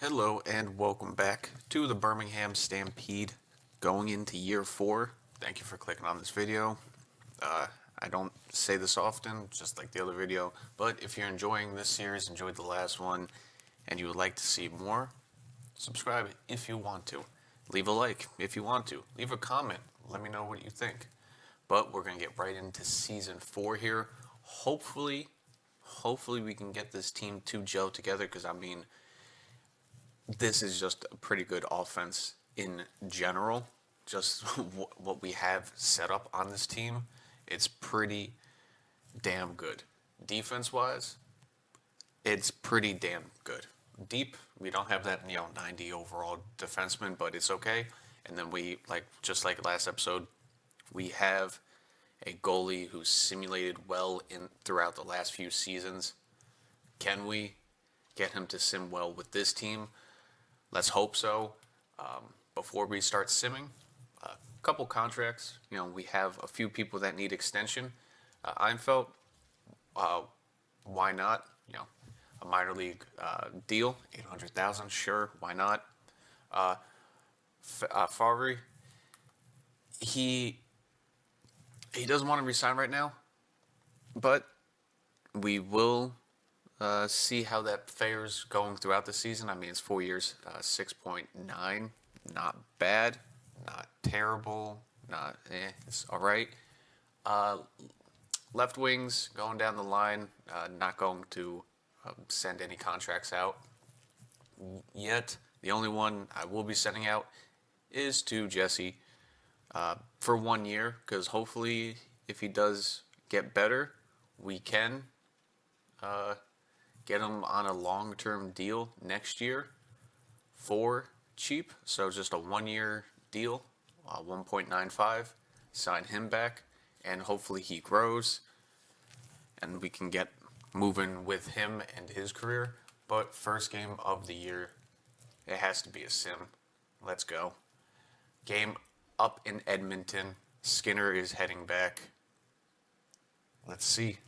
Hello and welcome back to the Birmingham Stampede going into year 4. Thank you for clicking on this video. I don't say this often, just like the other video, but if you're enjoying this series, enjoyed the last one, and you would like to see more, subscribe if you want to. Leave a like if you want to. Leave a comment. Let me know what you think. But we're going to get right into season 4 here. Hopefully we can get this team to gel together because, this is just a pretty good offense in general. Just what we have set up on this team, it's pretty damn good. Defense-wise, it's pretty damn good. Deep, we don't have that 90 overall defenseman, but it's okay. And then we, just like last episode, we have a goalie who's simulated well throughout the last few seasons. Can we get him to sim well with this team? Let's hope so. Before we start simming, a couple contracts. We have a few people that need extension. Einfeld, why not? A minor league deal, $800,000, sure, why not? Favre, he doesn't want to resign right now, but we will see how that fares going throughout the season. It's 4 years, 6.9, not bad, not terrible, it's all right. Left wings going down the line, not going to send any contracts out yet. The only one I will be sending out is to Jesse for 1 year, because hopefully if he does get better, we can get him on a long-term deal next year for cheap. So just a 1 year deal, 1.95, sign him back, and hopefully he grows and we can get moving with him and his career. But first game of the year, it has to be a sim. Let's go. Game up in Edmonton. Skinner is heading back. Let's see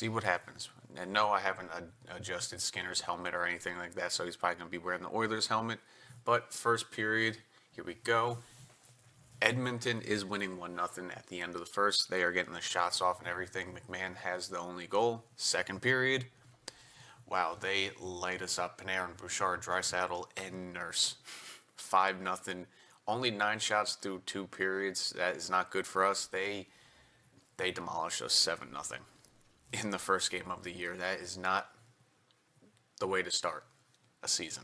what happens. And no, I haven't adjusted Skinner's helmet or anything like that, so he's probably going to be wearing the Oilers helmet. But first period, here we go. Edmonton is winning 1-0 at the end of the first. They are getting the shots off and everything. McMahon has the only goal. Second period, wow, they light us up. Panarin, Bouchard, Draisaitl, and Nurse. 5-0. Only 9 shots through 2 periods. That is not good for us. They demolished us 7-0 in the first game of the year. That is not the way to start a season.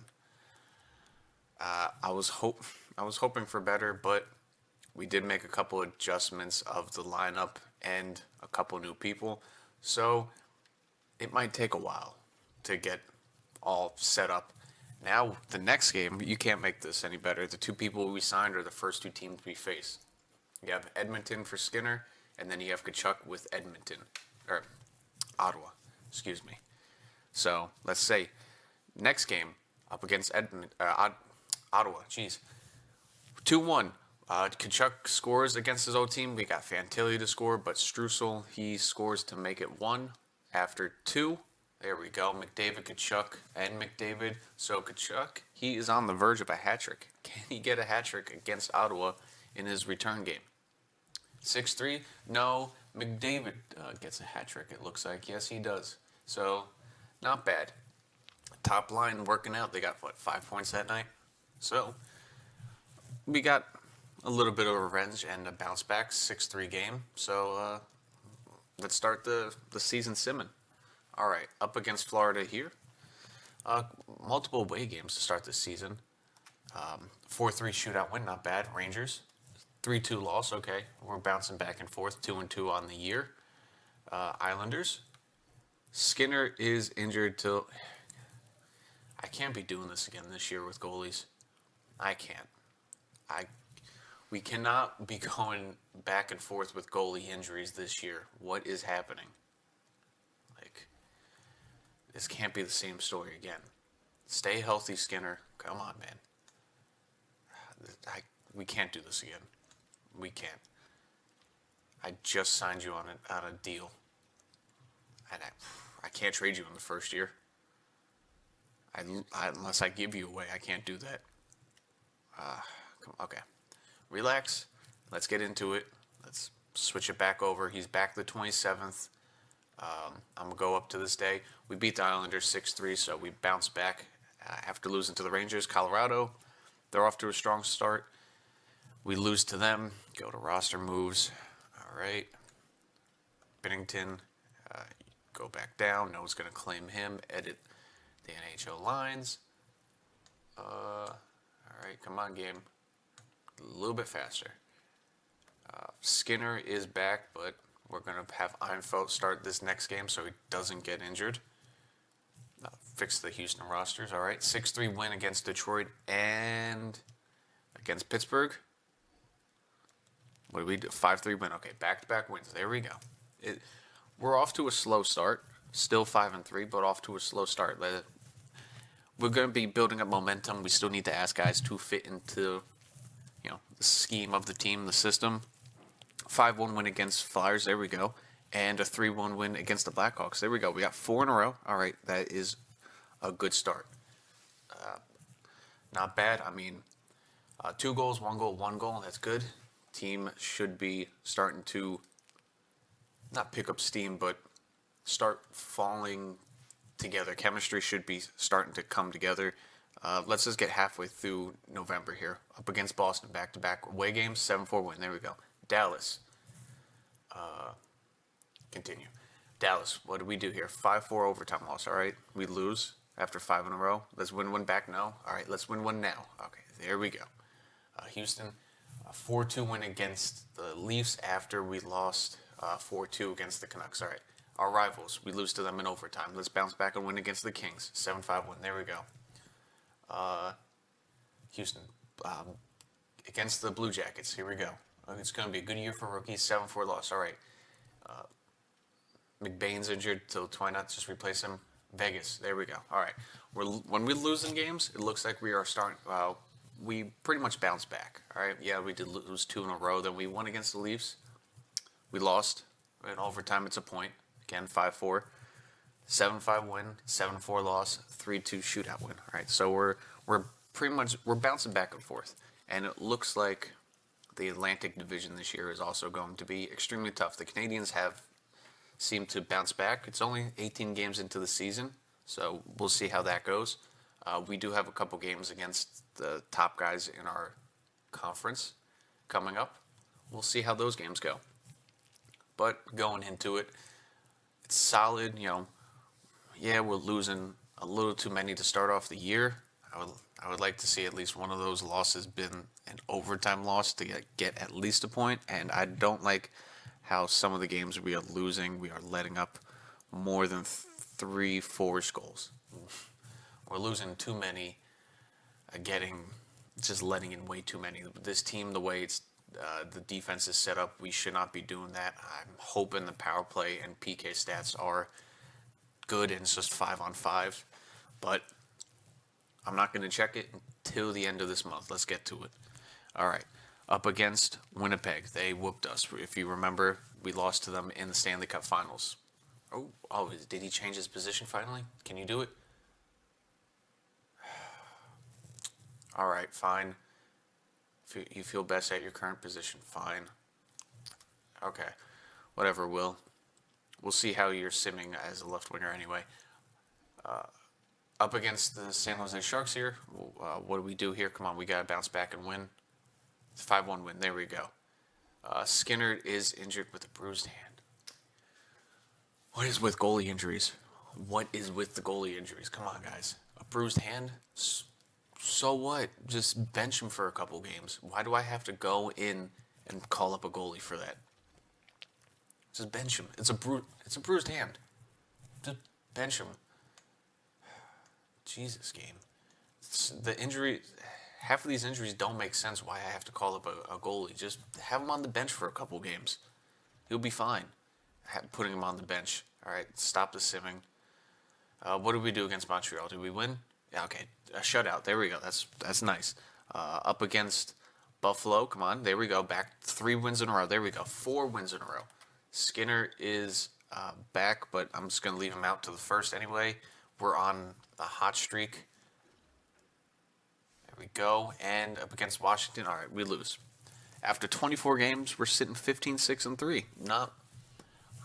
I was hoping for better, but we did make a couple adjustments of the lineup and a couple new people, so it might take a while to get all set up. Now, the next game, you can't make this any better. The 2 people we signed are the first 2 teams we face. You have Edmonton for Skinner, and then you have Tkachuk with Ottawa, excuse me. So, let's say, next game, up against Ottawa, 2-1. Tkachuk scores against his old team. We got Fantilli to score, but Strusel, he scores to make it 1 after 2. There we go. McDavid, Tkachuk, and McDavid. So Tkachuk, he is on the verge of a hat trick. Can he get a hat trick against Ottawa in his return game? 6-3? No, McDavid gets a hat trick, it looks like. Yes, he does. So, not bad. Top line working out. They got, 5 points that night? So, we got a little bit of revenge and a bounce back, 6-3 game. So, let's start the season simming. All right, up against Florida here. Multiple away games to start this season. 4-3 shootout win, not bad. Rangers, 3-2 loss, okay. We're bouncing back and forth, 2-2 on the year. Islanders. Skinner is injured till... I can't be doing this again this year with goalies. I can't. We cannot be going back and forth with goalie injuries this year. What is happening? This can't be the same story again. Stay healthy, Skinner. Come on, man. We can't do this again. We can't. I just signed you on a deal. And I can't trade you in the first year. Unless I give you away, I can't do that. Okay. Relax. Let's get into it. Let's switch it back over. He's back the 27th. I'm going to go up to this day. We beat the Islanders 6-3, so we bounced back after losing to the Rangers. Colorado, they're off to a strong start. We lose to them. Go to roster moves. All right. Bennington, go back down. No one's going to claim him. Edit the NHL lines. All right, come on, game. A little bit faster. Skinner is back, but we're going to have Einfeld start this next game so he doesn't get injured. Fix the Houston rosters. All right, 6-3 win against Detroit and against Pittsburgh. What did we do? 5-3 win. Okay, back-to-back wins. There we go. We're off to a slow start. Still 5-3, but off to a slow start. We're going to be building up momentum. We still need to ask guys to fit into, the scheme of the team, the system. 5-1 win against Flyers. There we go. And a 3-1 win against the Blackhawks. There we go. We got 4 in a row. All right, that is a good start. Not bad. I mean, 2 goals, 1 goal, 1 goal. That's good. Team should be starting to not pick up steam, but start falling together. Chemistry should be starting to come together. Let's just get halfway through November here. Up against Boston, back-to-back away games, 7-4 win. There we go. Dallas. Continue. Dallas, what did we do here? 5-4 overtime loss, all right? We lose after 5 in a row. Let's win one back now. All right, let's win one now. Okay, there we go. Houston, 4-2 win against the Leafs after we lost 4-2 against the Canucks. All right, our rivals, we lose to them in overtime. Let's bounce back and win against the Kings. 7-5 win. There we go. Houston, against the Blue Jackets. Here we go. It's going to be a good year for rookies. 7-4 loss. All right. McBain's injured, so why not just replace him? Vegas. There we go. All right. When we lose in games, it looks like we are starting. We pretty much bounced back. All right. Yeah, we did lose 2 in a row. Then we won against the Leafs. We lost in overtime. It's a point. Again, 5-4. 7-5 win, 7-4 loss, 3-2 shootout win. All right, so we're pretty much bouncing back and forth, and it looks like the Atlantic Division this year is also going to be extremely tough. The Canadians have seemed to bounce back. It's only 18 games into the season, so we'll see how that goes. We do have a couple games against the top guys in our conference coming up. We'll see how those games go. But going into it, it's solid, Yeah, we're losing a little too many to start off the year. I would like to see at least one of those losses been an overtime loss to get at least a point. And I don't like how some of the games we are losing, we are letting up more than 3-4 goals. We're losing too many, just letting in way too many. This team, the way it's the defense is set up, we should not be doing that. I'm hoping the power play and PK stats are good and it's just 5-on-5, but I'm not going to check it until the end of this month. Let's get to it. All right, up against Winnipeg. They whooped us. If you remember, we lost to them in the Stanley Cup Finals. Oh, did he change his position finally? Can you do it? All right, fine. If you feel best at your current position, fine. Okay, whatever, Will. We'll see how you're simming as a left winger anyway. Up against the San Jose Sharks here. What do we do here? Come on, we got to bounce back and win. It's a 5-1 win. There we go. Skinner is injured with a bruised hand. What is with goalie injuries? What is with the goalie injuries? Come on, guys. A bruised hand? So what? Just bench him for a couple games. Why do I have to go in and call up a goalie for that? Just bench him. It's a bruised hand. Just bench him. Jesus, game. The injury. Half of these injuries don't make sense. Why I have to call up a goalie? Just have him on the bench for a couple games. He'll be fine. Putting him on the bench. All right. Stop the simming. What did we do against Montreal? Did we win? Yeah. Okay. A shutout. There we go. That's nice. Up against Buffalo. Come on. There we go. Back 3 wins in a row. There we go. 4 wins in a row. Skinner is back, but I'm just going to leave him out to the first anyway. we're on a hot streak. There we go. And up against Washington, all right, we lose. After 24 games, we're sitting 15-6-3. Not,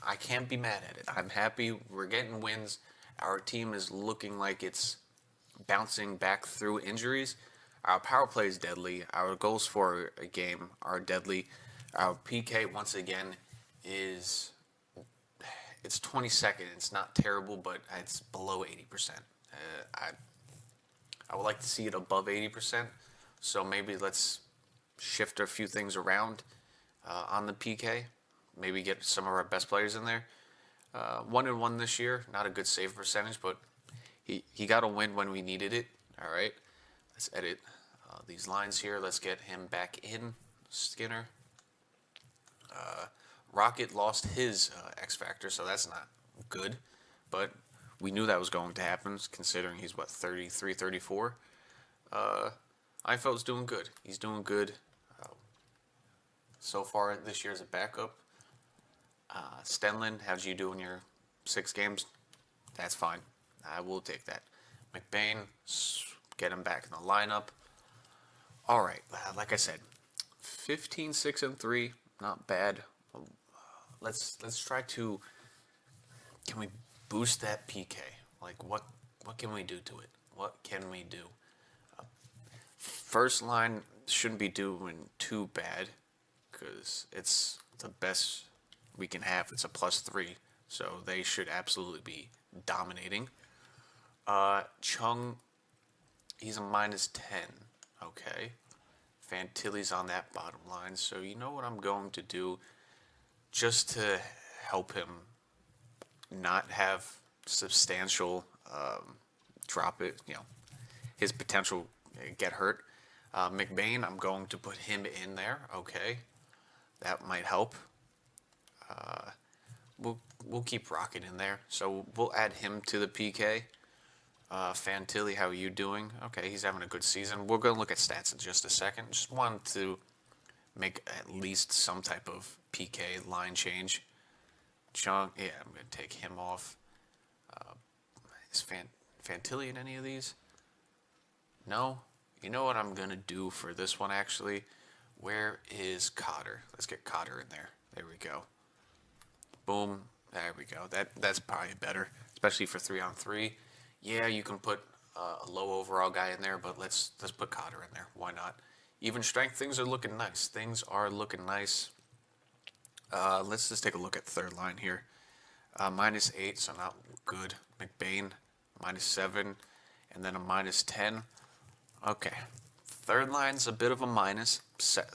I can't be mad at it. I'm happy we're getting wins. Our team is looking like it's bouncing back through injuries. Our power play is deadly. Our goals for a game are deadly. Our PK, once again, is it's 22nd. It's not terrible, but it's below 80%. I would like to see it above 80%. So maybe let's shift a few things around on the PK. Maybe get some of our best players in there. 1-1 this year. Not a good save percentage, but he got a win when we needed it. All right. Let's edit these lines here. Let's get him back in. Skinner. Rocket lost his X Factor, so that's not good. But we knew that was going to happen, considering he's, 33, 34. Einfeld's doing good. He's doing good so far this year as a backup. Stanley, how'd you do in your 6 games? That's fine. I will take that. McBain, get him back in the lineup. All right, like I said, 15-6-3, not bad. Let's try to. Can we boost that PK? Like what can we do to it? What can we do? First line shouldn't be doing too bad because it's the best we can have. It's a +3, so they should absolutely be dominating. Chung, he's a -10. Okay. Fantilli's on that bottom line, so you know what I'm going to do just to help him not have substantial drop it, his potential get hurt. McBain, I'm going to put him in there. Okay, that might help. We'll keep Rocket in there, so we'll add him to the PK. Fantilli, how are you doing? Okay, he's having a good season. We're going to look at stats in just a second. Just wanted to make at least some type of PK line change. Chung, yeah, I'm going to take him off. Is Fantilli in any of these? No? You know what I'm going to do for this one, actually? Where is Cotter? Let's get Cotter in there. There we go. Boom. There we go. That's probably better, especially for 3-on-3. Yeah, you can put a low overall guy in there, but let's put Cotter in there. Why not? Even strength, things are looking nice. Things are looking nice. Let's just take a look at third line here. -8, so not good. McBain, -7, and then a -10. Okay. Third line's a bit of a minus.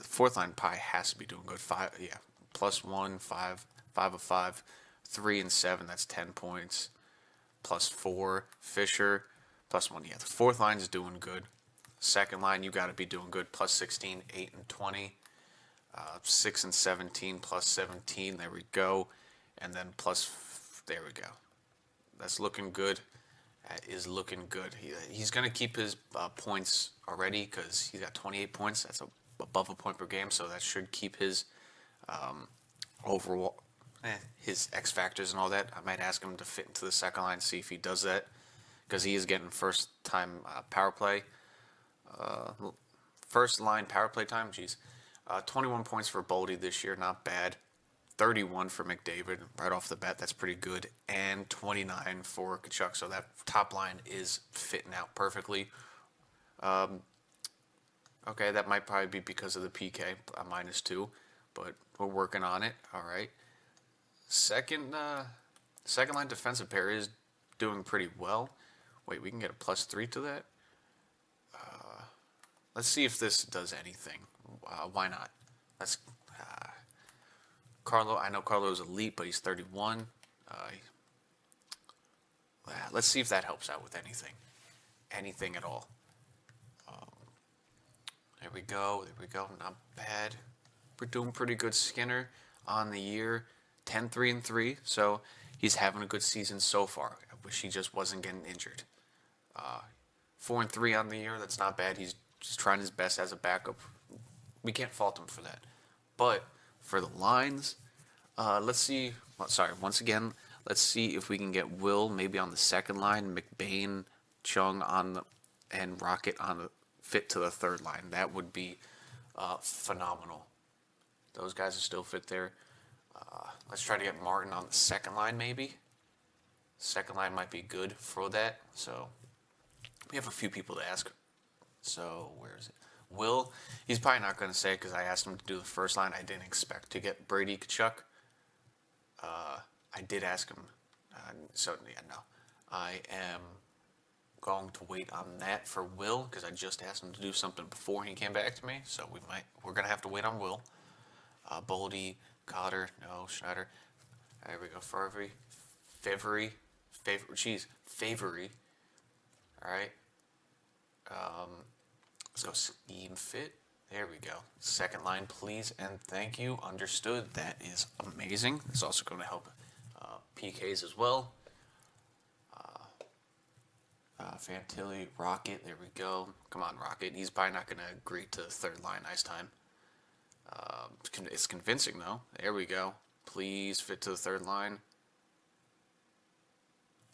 Fourth line probably has to be doing good. +1, 5 of 5, 3 and 7. That's 10 points. +4, Fisher, +1. Yeah, the fourth line is doing good. Second line, you got to be doing good. +16, 8 and 20. 6 and 17, +17. There we go. And then there we go. That's looking good. That is looking good. He's going to keep his points already because he's got 28 points. That's above a point per game, so that should keep his overall, his X factors and all that. I might ask him to fit into the second line, see if he does that, because he is getting first power play time. 21 points for Boldy this year, not bad. 31 for McDavid right off the bat, that's pretty good, and 29 for Tkachuk. So that top line is fitting out perfectly. Okay, that might probably be because of the PK, a -2, but we're working on it. All right. Second line defensive pair is doing pretty well. Wait, we can get a +3 to that. Let's see if this does anything. Why not? Let's. Carlo, I know Carlo's elite, but he's 31. Let's see if that helps out with anything. Anything at all. There we go. Not bad. We're doing pretty good. Skinner on the year, 10-3-3. So he's having a good season so far. I wish he just wasn't getting injured. 4-3 on the year. That's not bad. He's just trying his best as a backup. We can't fault him for that. But for the lines, let's see. Once again, Let's see if we can get Will maybe on the second line, McBain, Chung and Rocket on the fit to the third line. That would be phenomenal. Those guys are still fit there. Let's try to get Martin on the second line maybe. Second line might be good for that. So we have a few people to ask. So where is it? Will, he's probably not going to say it because I asked him to do the first line. I didn't expect to get Brady Tkachuk. I did ask him. So yeah, no. I am going to wait on that for Will because I just asked him to do something before he came back to me. So we're going to have to wait on Will. Boldy, Cotter, no, Schneider. There we go. Favery. All right. Let's go scheme fit. There we go. Second line, please and thank you. Understood. That is amazing. It's also going to help PKs as well. Fantilli, Rocket. There we go. Come on, Rocket. He's probably not going to agree to third line ice time. It's convincing though. There we go. Please fit to the third line.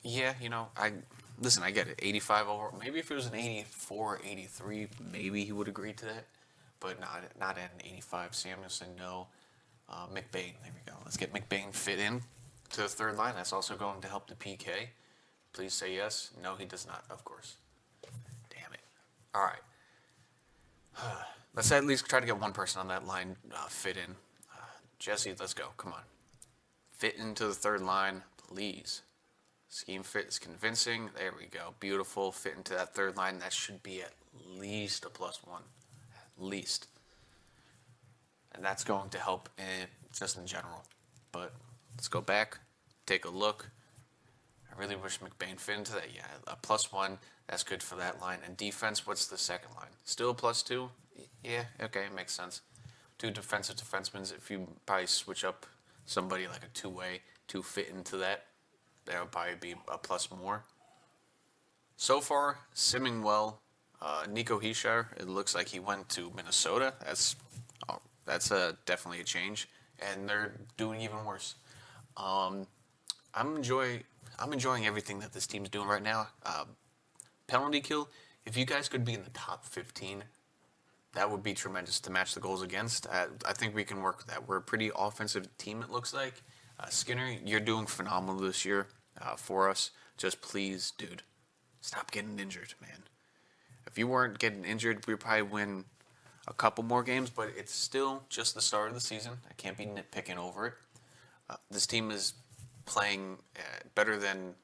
Yeah, I get it. 85 overall. Maybe if it was an 84, 83, maybe he would agree to that. But not at an 85. Samuelson, no. McBain, there we go. Let's get McBain fit in to the third line. That's also going to help the PK. Please say yes. No, he does not, of course. Damn it. All right. Let's at least try to get one person on that line fit in. Jesse, let's go. Come on. Fit into the third line, please. Scheme fit is convincing. There we go. Beautiful. Fit into that third line. That should be at least a +1. At least. And that's going to help just in general. But let's go back. Take a look. I really wish McBain fit into that. Yeah, a +1. That's good for that line. And defense, what's the second line? Still a +2? Yeah, okay, makes sense. 2 defensive defensemen. If you probably switch up somebody like a two-way to fit into that, that would probably be a plus more. So far, simming well. Nico Hischier, it looks like he went to Minnesota. That's definitely a change, and they're doing even worse. I'm enjoying everything that this team's doing right now. Penalty kill. If you guys could be in the top 15, that would be tremendous to match the goals against. I think we can work with that. We're a pretty offensive team, it looks like. Skinner, you're doing phenomenal this year for us. Just please, dude, stop getting injured, man. If you weren't getting injured, we'd probably win a couple more games, but it's still just the start of the season. I can't be nitpicking over it. This team is playing better than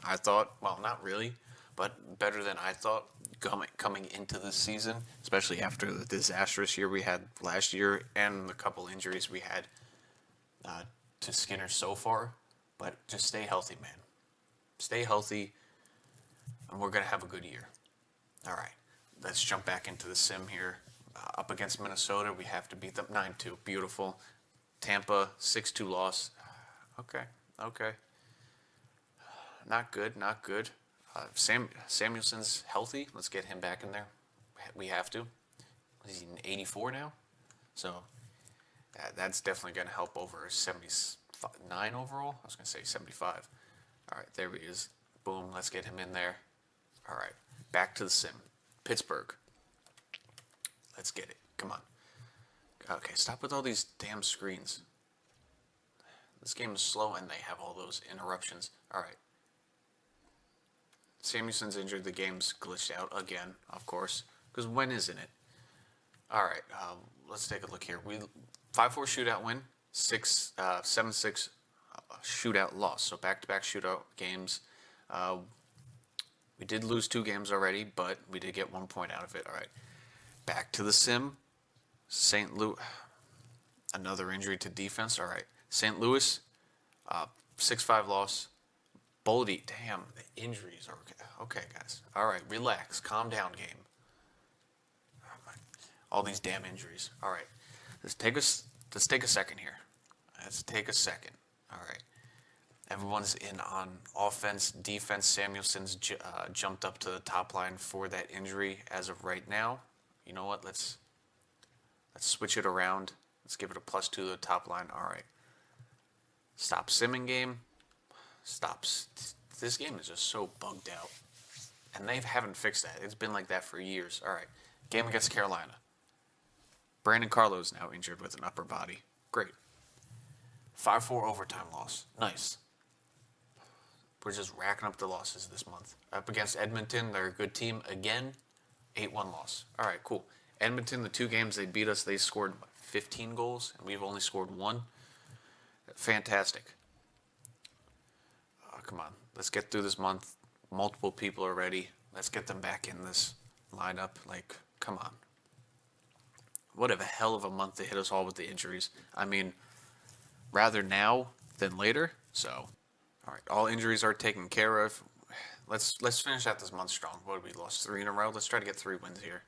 I thought. Well, not really, but better than I thought coming into this season, especially after the disastrous year we had last year and the couple injuries we had to Skinner so far. But just stay healthy, man. Stay healthy, and we're going to have a good year. All right, let's jump back into the sim here. Up against Minnesota, we have to beat them 9-2. Beautiful. Tampa, 6-2 loss. Okay. Not good. Samuelson's healthy. Let's get him back in there. We have to. He's in 84 now. So that's definitely going to help over 79 overall. I was going to say 75. All right, there he is. Boom, let's get him in there. All right, back to the sim. Pittsburgh. Let's get it. Come on. Okay, stop with all these damn screens. This game is slow and they have all those interruptions. All right. Samuelson's injured. The game's glitched out again, of course. Because when isn't it? All right. Let's take a look here. 5-4 shootout win. 7-6 shootout loss. So back-to-back shootout games. We did lose 2 games already, but we did get 1 point out of it. All right. Back to the sim. St. Louis. Another injury to defense. All right. St. Louis. 6-5 loss. Boldy. Damn, the injuries are okay, guys. All right. Relax. Calm down, game. All these damn injuries. All right. Let's take a second here. Let's take a second. All right. Everyone's in on offense, defense. Samuelson's jumped up to the top line for that injury as of right now. You know what? Let's switch it around. Let's give it a +2 to the top line. All right. Stop simming game. stops. This game is just so bugged out. And they haven't fixed that. It's been like that for years. All right. Game against Carolina. Brandon Carlo is now injured with an upper body. Great. 5-4 overtime loss. Nice. We're just racking up the losses this month. Up against Edmonton, they're a good team. Again, 8-1 loss. All right, cool. Edmonton, the 2 games they beat us, they scored 15 goals, and we've only scored 1. Fantastic. Come on. Let's get through this month. Multiple people are ready. Let's get them back in this lineup. Like, come on. What a hell of a month to hit us all with the injuries. I mean, rather now than later. So, all right, all injuries are taken care of. Let's finish out this month strong. What did we lost 3 in a row? Let's try to get 3 wins here.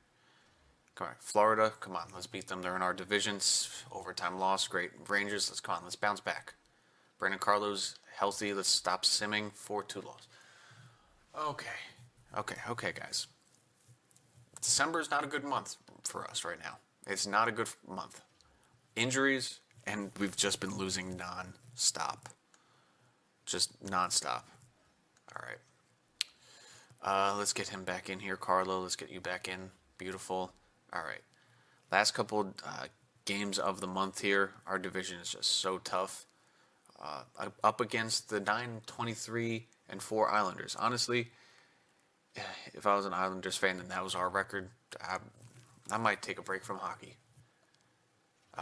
Come on, Florida. Come on, let's beat them. They're in our divisions. Overtime loss. Great. Rangers. Let's bounce back. Brandon Carlo's healthy. Let's stop simming. 4-2 loss. Okay, guys. December is not a good month for us right now. It's not a good month. Injuries, and we've just been losing non-stop. Just non-stop. All right. Let's get him back in here, Carlo. Let's get you back in. Beautiful. All right. Last couple games of the month here. Our division is just so tough. Up against the 9-23-4 Islanders. Honestly, if I was an Islanders fan and that was our record, I might take a break from hockey.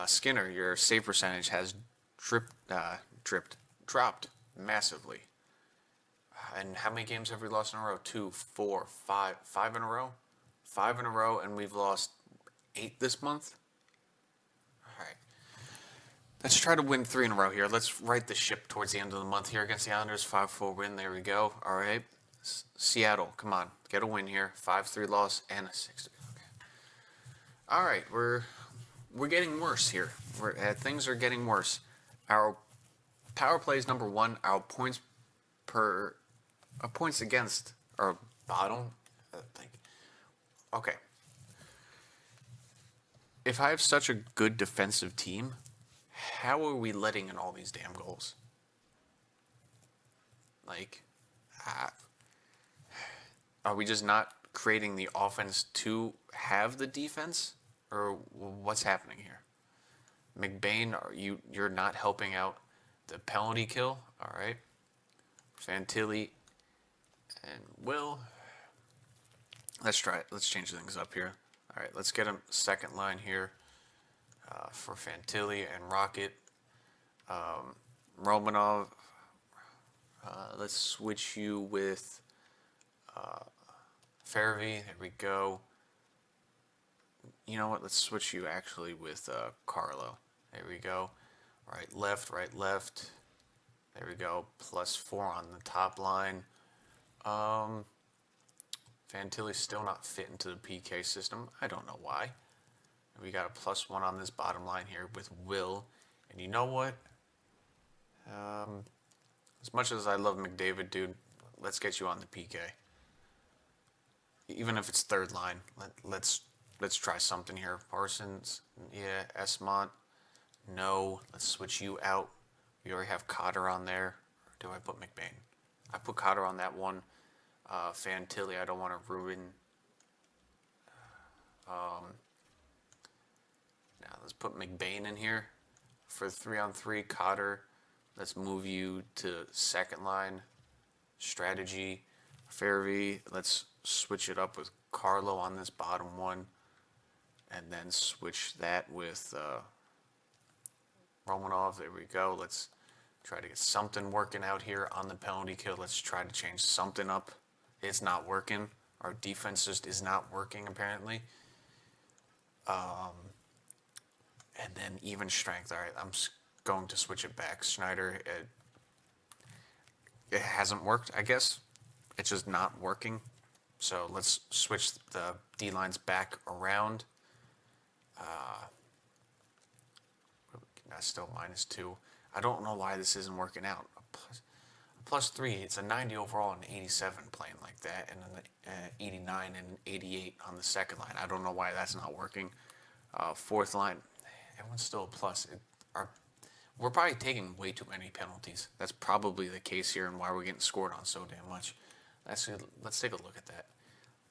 Skinner, your save percentage has dropped massively. And how many games have we lost in a row? 2, 4, 5 in a row? 5 in a row, and we've lost 8 this month? All right. Let's try to win 3 in a row here. Let's right the ship towards the end of the month here against the Islanders. 5-4 win. There we go. All right. Seattle, come on. Get a win here. 5-3 loss and a 6-3. Okay. All right. We're getting worse here. Things are getting worse. Our power play is number 1. Our points against are bottom. Okay. If I have such a good defensive team, how are we letting in all these damn goals? Like, are we just not creating the offense to have the defense? Or what's happening here? McBain, you're not helping out the penalty kill. All right. Fantilli and Will. Let's try it. Let's change things up here. All right, let's get a second line here for Fantilli and Rocket. Romanov, let's switch you with Fairvey. There we go. You know what? Let's switch you actually with Carlo. There we go. Right, left. There we go. +4 on the top line. Fantilli's still not fit into the PK system. I don't know why. We got a +1 on this bottom line here with Will. And you know what? As much as I love McDavid, dude, let's get you on the PK. Even if it's third line, let's try something here. Parsons, yeah. Esmont, no. Let's switch you out. We already have Cotter on there. Or do I put McBain? I put Cotter on that one. Fantilli, I don't want to ruin. Now let's put McBain in here for 3-on-3. Cotter, let's move you to second line. Strategy. Fairvey, let's switch it up with Carlo on this bottom one. And then switch that with Romanov. There we go. Let's try to get something working out here on the penalty kill. Let's try to change something up. It's not working. Our defense just is not working, apparently. And then even strength. All right, I'm going to switch it back. Schneider, it hasn't worked, I guess. It's just not working. So let's switch the D-lines back around. That's still -2. I don't know why this isn't working out. +3, it's a 90 overall and 87 playing like that, and then 89 and 88 on the second line. I don't know why that's not working. Fourth line, everyone's still a plus. We're probably taking way too many penalties. That's probably the case here and why we're getting scored on so damn much. Let's take a look at that.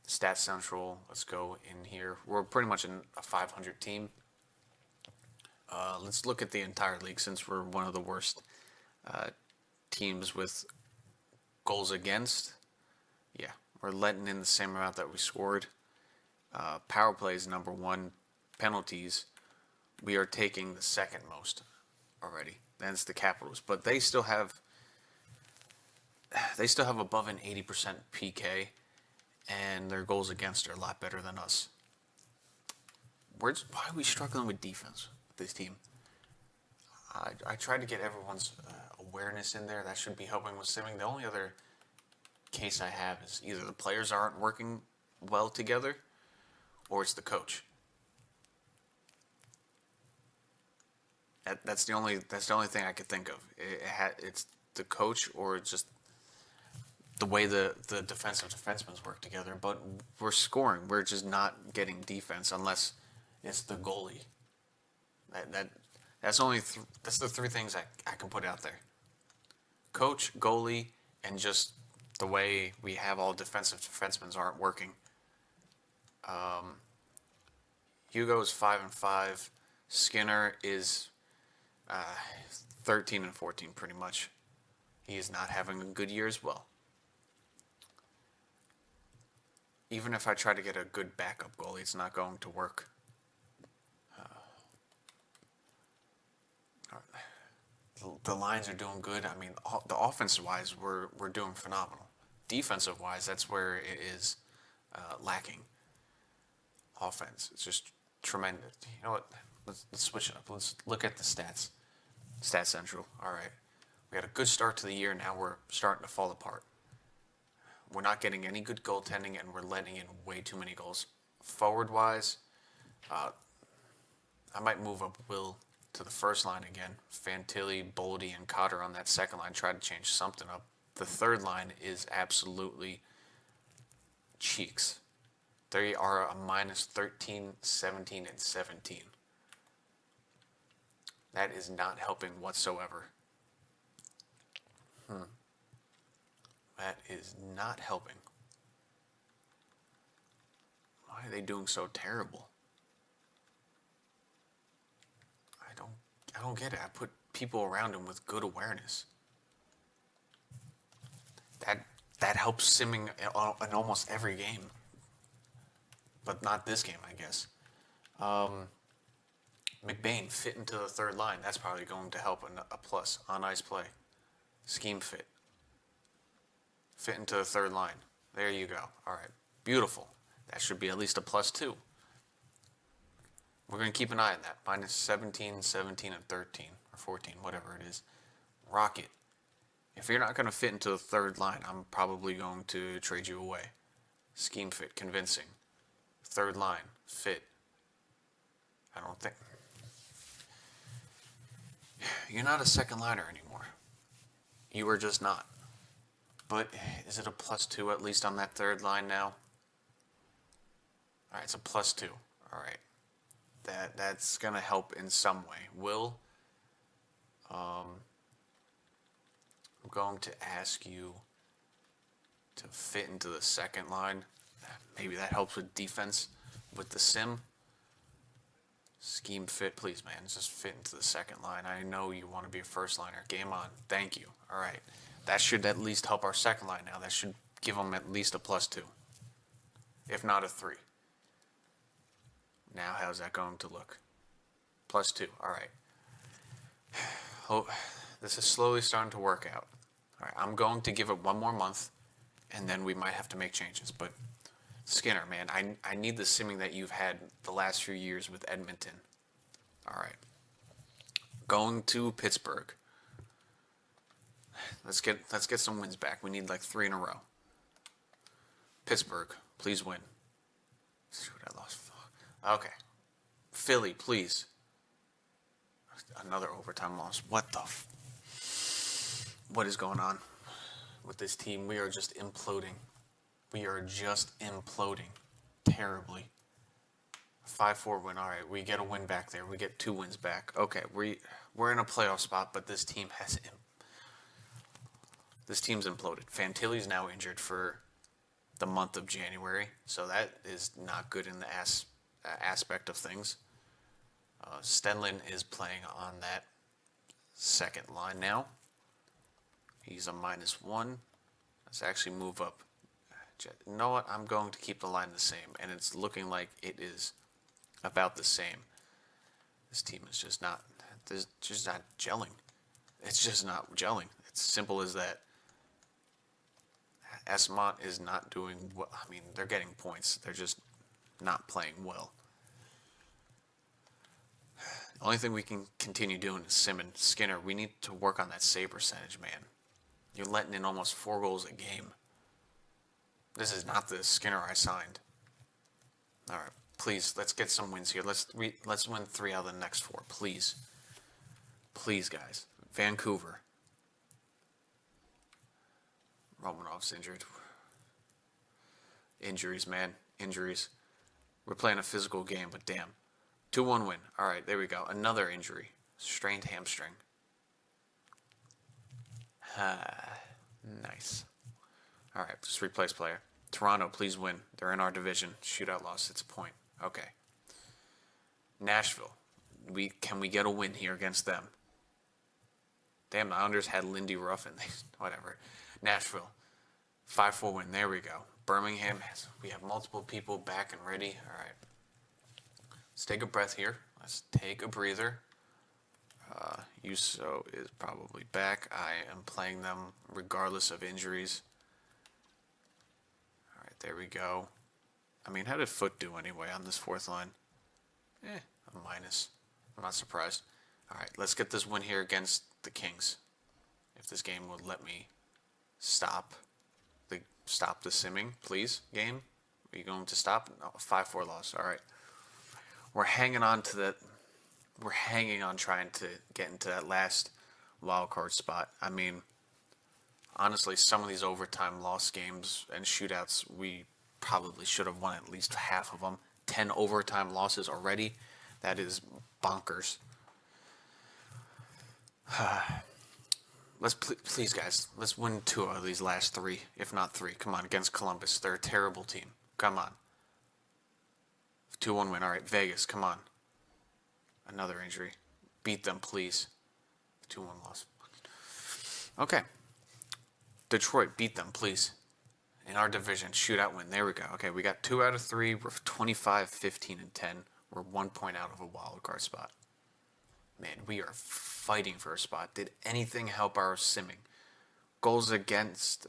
Stat Central, let's go in here. We're pretty much in a 500 team. Let's look at the entire league since we're one of the worst teams with goals against. Yeah, we're letting in the same amount that we scored. Power play is number one. Penalties, we are taking the second most already. That's the Capitals, but they still have above an 80% PK, and their goals against are a lot better than us. Why are we struggling with defense with this team? I tried to get everyone's awareness in there. That should be helping with simming. The only other case I have is either the players aren't working well together, or it's the coach. That's the only thing I could think of. It's the coach, or just the way the defensive defensemen work together. But we're scoring. We're just not getting defense unless it's the goalie. That's the three things I can put out there. Coach, goalie, and just the way we have all defensive defensemen aren't working. Hugo is 5-5. Skinner is 13-14, pretty much. He is not having a good year as well. Even if I try to get a good backup goalie, it's not going to work. The lines are doing good. I mean, the offensive-wise, we're doing phenomenal. Defensive-wise, that's where it is lacking. Offense, it's just tremendous. You know what? Let's switch it up. Let's look at the stats. Stat Central. All right. We had a good start to the year. Now we're starting to fall apart. We're not getting any good goaltending, and we're letting in way too many goals. Forward-wise, I might move up Will to the first line again. Fantilli, Boldy, and Cotter on that second line. Try to change something up. The third line is absolutely cheeks. They are a minus 13, 17, and 17. That is not helping whatsoever. That is not helping. Why are they doing so terrible? I don't get it. I put people around him with good awareness. That helps simming in almost every game. But not this game, I guess. McBain fit into the third line. That's probably going to help a plus. On ice play. Scheme fit. Fit into the third line. There you go. All right. Beautiful. That should be at least a +2. We're going to keep an eye on that. Minus 17, 17, and 13. Or 14, whatever it is. Rocket. If you're not going to fit into the third line, I'm probably going to trade you away. Scheme fit. Convincing. Third line. Fit. I don't think... You're not a second liner anymore. You are just not. But is it a +2 at least on that third line now? Alright, it's a +2. Alright. That's going to help in some way. Will, I'm going to ask you to fit into the second line. Maybe that helps with defense. With the sim. Scheme fit, please, man. Just fit into the second line. I know you want to be a first liner. Game on. Thank you. All right. That should at least help our second line now. That should give them at least a +2. If not a 3. Now, how's that going to look? +2. All right. Oh, this is slowly starting to work out. All right. I'm going to give it one more month, and then we might have to make changes. But Skinner, man, I need the simming that you've had the last few years with Edmonton. All right. Going to Pittsburgh. Let's get some wins back. We need like 3 in a row. Pittsburgh, please win. Shoot, I lost. Okay. Philly, please. Another overtime loss. What is going on with this team? We are just imploding. We are just imploding terribly. 5-4 win. All right, we get a win back there. We get 2 wins back. Okay, we're in a playoff spot, but this team's imploded. Fantilli's now injured for the month of January, so that is not good in the aspect of things. Stenlin is playing on that second line now. He's a -1. Let's actually move up. You know what? I'm going to keep the line the same, and it's looking like it is about the same. This team is just not gelling. It's just not gelling. It's simple as that. Esmont is not doing well. I mean, they're getting points. They're just not playing well. The only thing we can continue doing is Skinner. We need to work on that save percentage, man. You're letting in almost 4 goals a game. This is not the Skinner I signed. All right, please, let's get some wins here. Let's win 3 out of the next 4, please. Please, guys. Vancouver. Romanov's injured. Injuries, man. Injuries. We're playing a physical game, but damn. 2-1 win. All right, there we go. Another injury. Strained hamstring. Nice. All right, just replace player. Toronto, please win. They're in our division. Shootout loss. It's a point. Okay. Nashville. Can we get a win here against them? Damn, the Islanders had Lindy Ruff and whatever. Nashville. 5-4 win. There we go. Birmingham. We have multiple people back and ready. All right. Let's take a breath here. Let's take a breather. Yuso is probably back. I am playing them regardless of injuries. All right, there we go. I mean, how did Foot do anyway on this 4th line? A minus. I'm not surprised. All right, let's get this win here against the Kings. If this game would let me stop the simming, please, game. Are you going to stop? No, 5-4 loss. All right. We're hanging on to that. We're hanging on trying to get into that last wild card spot. I mean, honestly, some of these overtime loss games and shootouts, we probably should have won at least half of them. 10 overtime losses already. That is bonkers. Please, guys, let's win 2 of these last 3, if not 3. Come on, against Columbus. They're a terrible team. Come on. 2-1 win. All right, Vegas, come on. Another injury. Beat them, please. 2-1 loss. Okay. Detroit, beat them, please. In our division, shootout win. There we go. Okay, we got 2 out of 3. We're 25, 15, and 10. We're 1 point out of a wild card spot. Man, we are fighting for a spot. Did anything help our simming? Goals against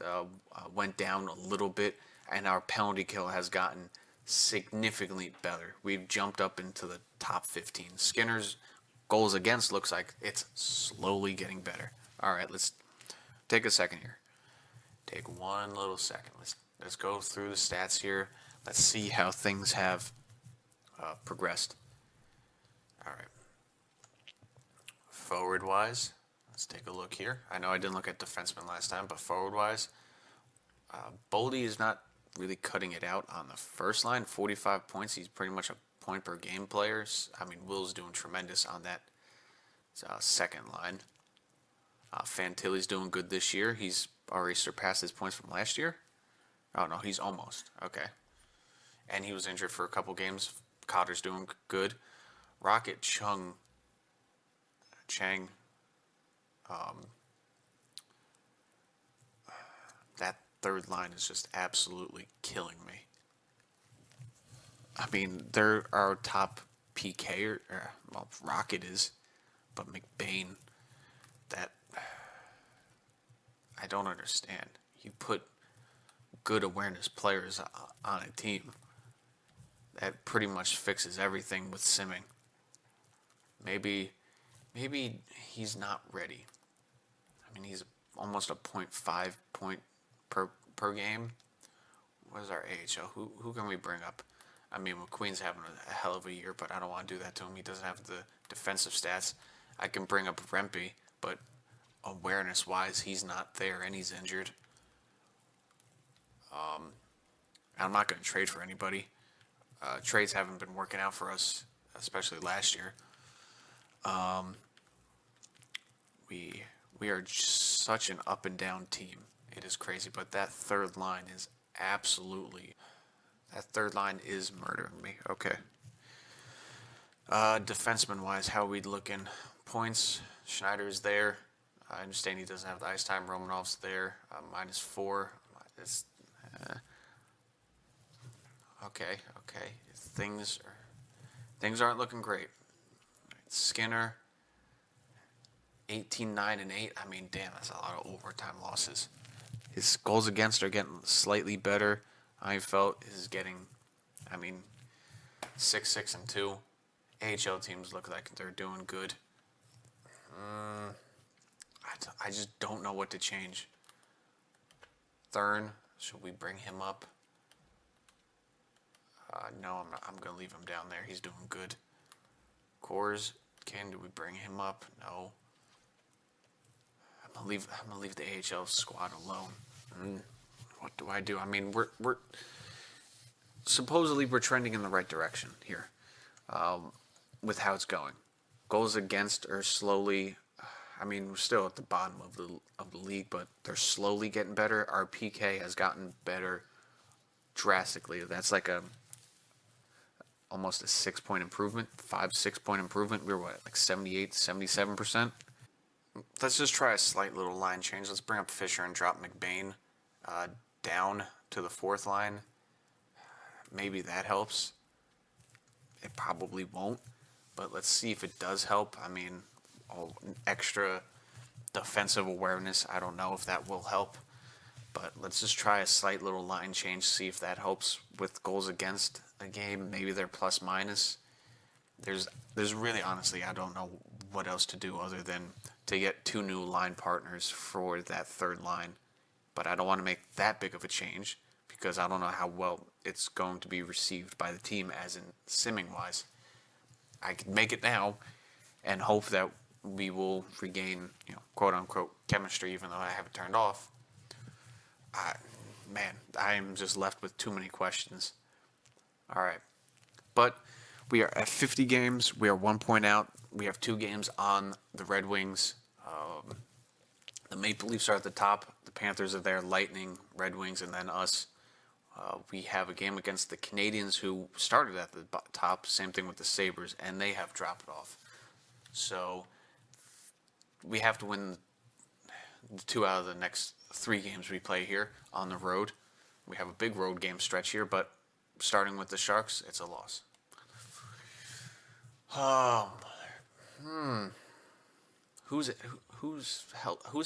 went down a little bit, and our penalty kill has gotten significantly better. We've jumped up into the top 15. Skinner's goals against looks like it's slowly getting better. All right, let's take a second here. Take one little second. Let's go through the stats here. Let's see how things have progressed. All right. Forward-wise, let's take a look here. I know I didn't look at defenseman last time, but forward-wise, Boldy is not really cutting it out on the first line. 45 points. He's pretty much a point per game player. I mean, Will's doing tremendous on that second line. Fantilli's doing good this year. He's already surpassed his points from last year. Oh, no, he's almost. Okay. And he was injured for a couple games. Cotter's doing good. Rocket Chang. That third line is just absolutely killing me. I mean, they're our top PK, well, Rocket is, but McBain, that, I don't understand. You put good awareness players on a team, that pretty much fixes everything with simming. Maybe he's not ready. I mean, he's almost a 0.5 point per game. What is our AHL? Who can we bring up? I mean, McQueen's having a hell of a year, but I don't want to do that to him. He doesn't have the defensive stats. I can bring up Rempe, but awareness-wise, he's not there, and he's injured. I'm not going to trade for anybody. Trades haven't been working out for us, especially last year. We we are just such an up and down team. It is crazy, but that third line is absolutely that third line is murdering me. Okay. Defenseman wise, how are we looking? Points. Schneider's there. I understand he doesn't have the ice time. Romanov's there. -4. It's, okay. Okay. Things aren't looking great. Skinner, 18, 9, and 8. I mean, damn, that's a lot of overtime losses. His goals against are getting slightly better. I felt is getting, I mean, 6, 6, and 2. AHL teams look like they're doing good. I just don't know what to change. Thurn, should we bring him up? No, I'm not. I'm gonna leave him down there. He's doing good. Coors, do we bring him up? No. I'm gonna leave the AHL squad alone. What do I do? I mean, we're supposedly we're trending in the right direction here, with how it's going. Goals against are slowly. I mean, we're still at the bottom of the league, but they're slowly getting better. Our PK has gotten better drastically. That's like almost a 6-point improvement, 6-point improvement. We were what, like 78, 77%? Let's just try a slight little line change. Let's bring up Fisher and drop McBain down to the fourth line. Maybe that helps. It probably won't, but let's see if it does help. I mean, extra defensive awareness. I don't know if that will help, but let's just try a slight little line change, see if that helps with goals against a game. Maybe they're plus minus. There's really, honestly, I don't know what else to do other than to get 2 new line partners for that third line. But I don't want to make that big of a change because I don't know how well it's going to be received by the team, as in simming wise. I could make it now and hope that we will regain, quote unquote chemistry, even though I have it turned off. Man, I'm just left with too many questions. All right. But we are at 50 games. We are 1 point out. We have 2 games on the Red Wings. The Maple Leafs are at the top. The Panthers are there, Lightning, Red Wings, and then us. We have a game against the Canadians, who started at the top. Same thing with the Sabres, and they have dropped off. So we have to win 2 out of the next 3 games we play here on the road. We have a big road game stretch here, but starting with the Sharks, it's a loss. Oh, mother. Who's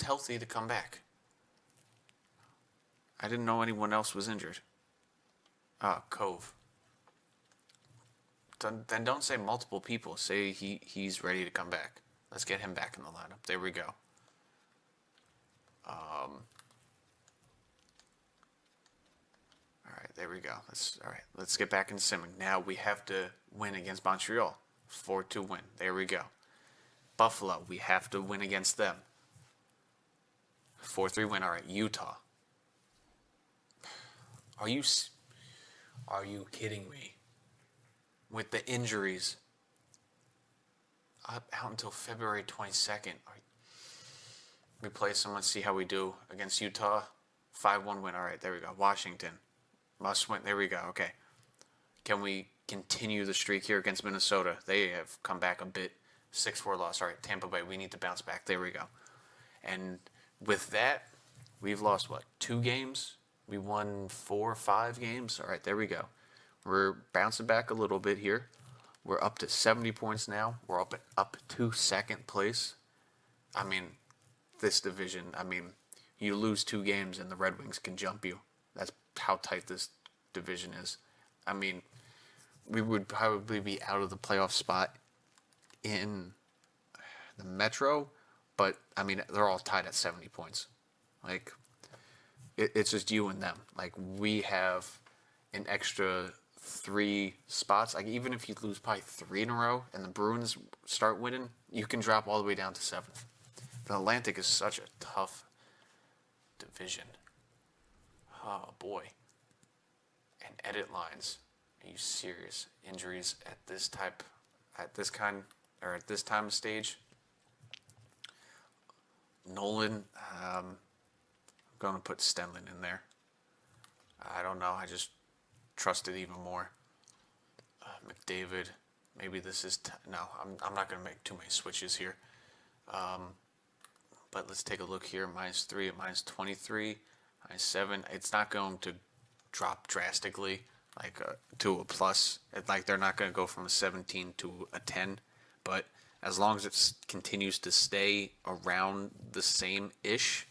healthy to come back? I didn't know anyone else was injured. Cove. Then don't say multiple people. Say he's ready to come back. Let's get him back in the lineup. There we go. All right, there we go. Let's get back into simming. Now we have to win against Montreal. 4-2 win. There we go. Buffalo, we have to win against them. 4-3 win. All right, Utah. Are you kidding me? With the injuries out until February 22nd. We play someone, see how we do against Utah. 5-1 win. All right, there we go. Washington. Must win. There we go. Okay. Can we continue the streak here against Minnesota? They have come back a bit. 6-4 loss. All right, Tampa Bay, we need to bounce back. There we go. And with that, we've lost, 2 games? We won 4 or 5 games? All right, there we go. We're bouncing back a little bit here. We're up to 70 points now. We're up to second place. I mean, this division, you lose 2 games and the Red Wings can jump you. That's how tight this division is. We would probably be out of the playoff spot in the Metro, but, they're all tied at 70 points. It's just you and them. We have an extra 3 spots. Even if you lose probably 3 in a row and the Bruins start winning, you can drop all the way down to 7th. The Atlantic is such a tough division. Oh, boy. And edit lines. Are you serious? Injuries at this time of stage? Nolan, I'm going to put Stanley in there. I don't know. I just trust it even more. McDavid. Maybe this is... no, I'm not going to make too many switches here. But let's take a look here. -3 at -23. -7. It's not going to drop drastically to a plus. They're not going to go from a 17 to a 10. But as long as it continues to stay around the same-ish,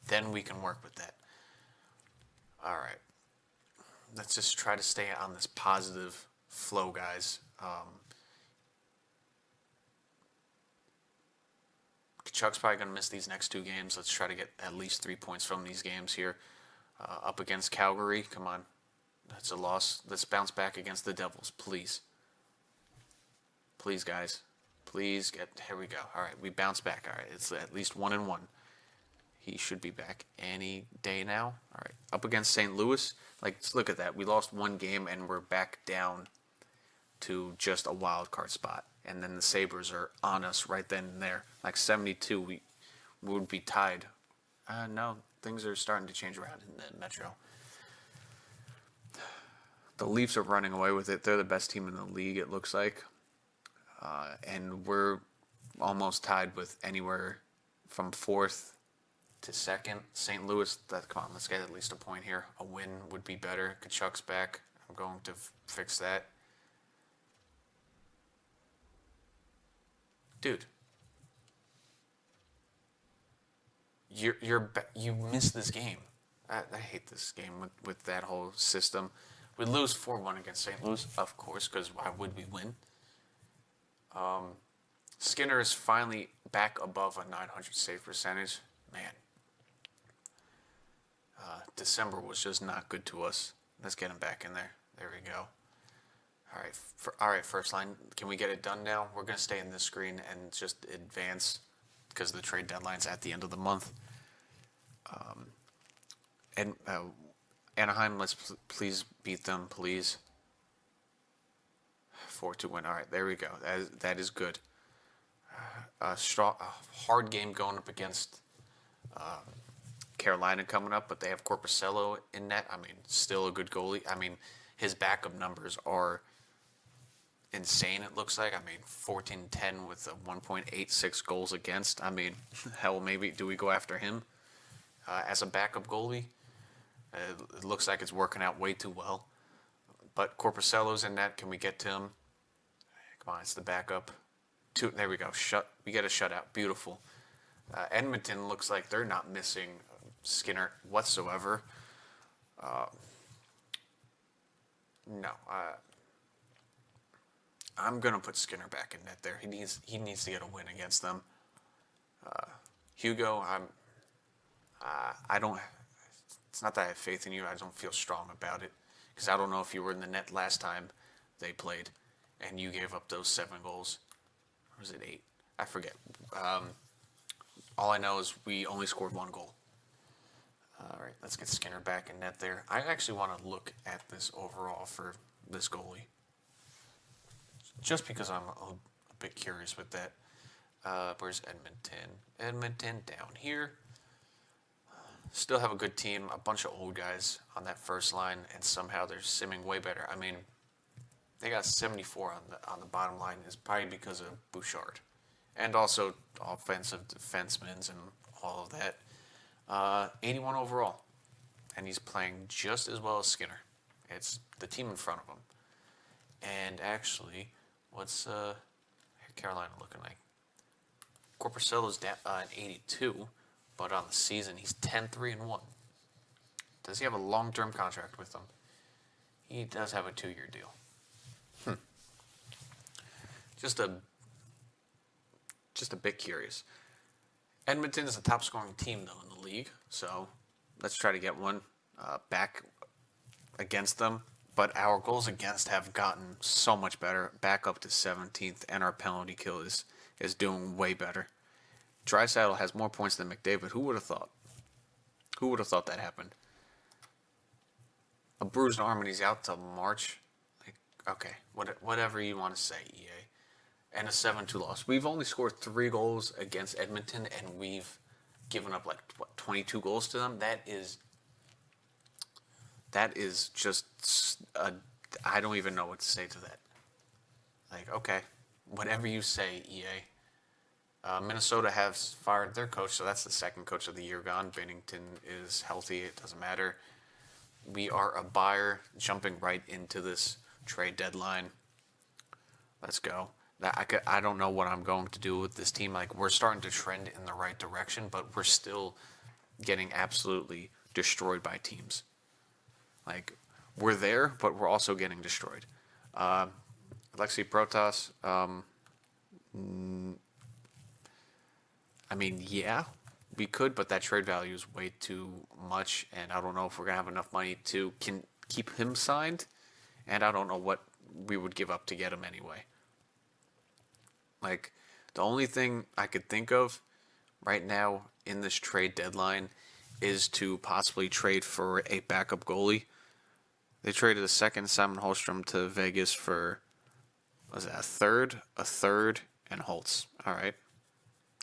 then we can work with that. All right. Let's just try to stay on this positive flow, guys. Kachuk's probably going to miss these next 2 games. Let's try to get at least 3 points from these games here. Up against Calgary. Come on. That's a loss. Let's bounce back against the Devils, please. Please, guys. Please get... here we go. All right, we bounce back. All right, it's at least 1-1. He should be back any day now. All right, up against St. Louis. Let's look at that. We lost 1 game, and we're back down to just a wild card spot. And then the Sabres are on us right then and there. 72, we would be tied. No, things are starting to change around in the Metro. The Leafs are running away with it. They're the best team in the league, it looks like. And we're almost tied with anywhere from 4th to 2nd. St. Louis, come on, let's get at least a point here. A win would be better. Kachuk's back. I'm going to fix that. Dude. You missed this game. I hate this game with that whole system. We lose 4-1 against St. Louis, of course, because why would we win? Skinner is finally back above a 900 save percentage. Man. December was just not good to us. Let's get him back in there. There we go. All right, first line. Can we get it done now? We're going to stay in this screen and just advance because the trade deadline's at the end of the month. And Anaheim, let's please beat them, please. 4-2 win. All right, there we go. That is good. A hard game going up against Carolina coming up, but they have Corpuscello in net. I mean, still a good goalie. I mean, his backup numbers are insane, it looks like. I mean, 14-10 with a 1.86 goals against. I mean, hell, maybe do we go after him as a backup goalie? It looks like it's working out way too well. But Corpuscello's in net. Can we get to him? Come on, it's the backup. There we go. We get a shutout. Beautiful. Edmonton looks like they're not missing Skinner whatsoever. No. I'm gonna put Skinner back in net there. He needs to get a win against them. Hugo, I don't. It's not that I have faith in you. I don't feel strong about it because I don't know if you were in the net last time they played, and you gave up those 7 goals. Or was it 8? I forget. All I know is we only scored 1 goal. All right, let's get Skinner back in net there. I actually want to look at this overall for this goalie, just because I'm a bit curious with that. Where's Edmonton? Edmonton down here. Still have a good team, a bunch of old guys on that first line, and somehow they're simming way better. I mean, they got 74 on the bottom line. Is probably because of Bouchard, and also offensive defensemen and all of that. 81 overall, and he's playing just as well as Skinner. It's the team in front of him. And actually, what's Carolina looking like? Corpuscello's down at 82, but on the season he's 10-3-1. Does he have a long-term contract with them? He does have a 2-year deal. Just a bit curious. Edmonton is the top-scoring team though in the league, so let's try to get one back against them. But our goals against have gotten so much better, back up to 17th, and our penalty kill is doing way better. Draisaitl has more points than McDavid. Who would have thought? Who would have thought that happened? A bruised arm and he's out till March. Like, Okay, whatever you want to say, EA. And a 7-2 loss. We've only scored 3 goals against Edmonton, and we've given up 22 goals to them. That is just I don't even know what to say to that. Like, okay, whatever you say, EA. Minnesota has fired their coach, so that's the second coach of the year gone. Bennington is healthy. It doesn't matter. We are a buyer jumping right into this trade deadline. Let's go. I don't know what I'm going to do with this team. Like, we're starting to trend in the right direction, but we're still getting absolutely destroyed by teams. Like, we're there, but we're also getting destroyed. Alexei Protas, I mean, yeah, we could, but that trade value is way too much, and I don't know if we're going to have enough money to keep him signed, and I don't know what we would give up to get him anyway. Like, the only thing I could think of right now in this trade deadline is to possibly trade for a backup goalie. They traded a second, Simon Holmstrom, to Vegas for, was that a third, and Holtz. All right,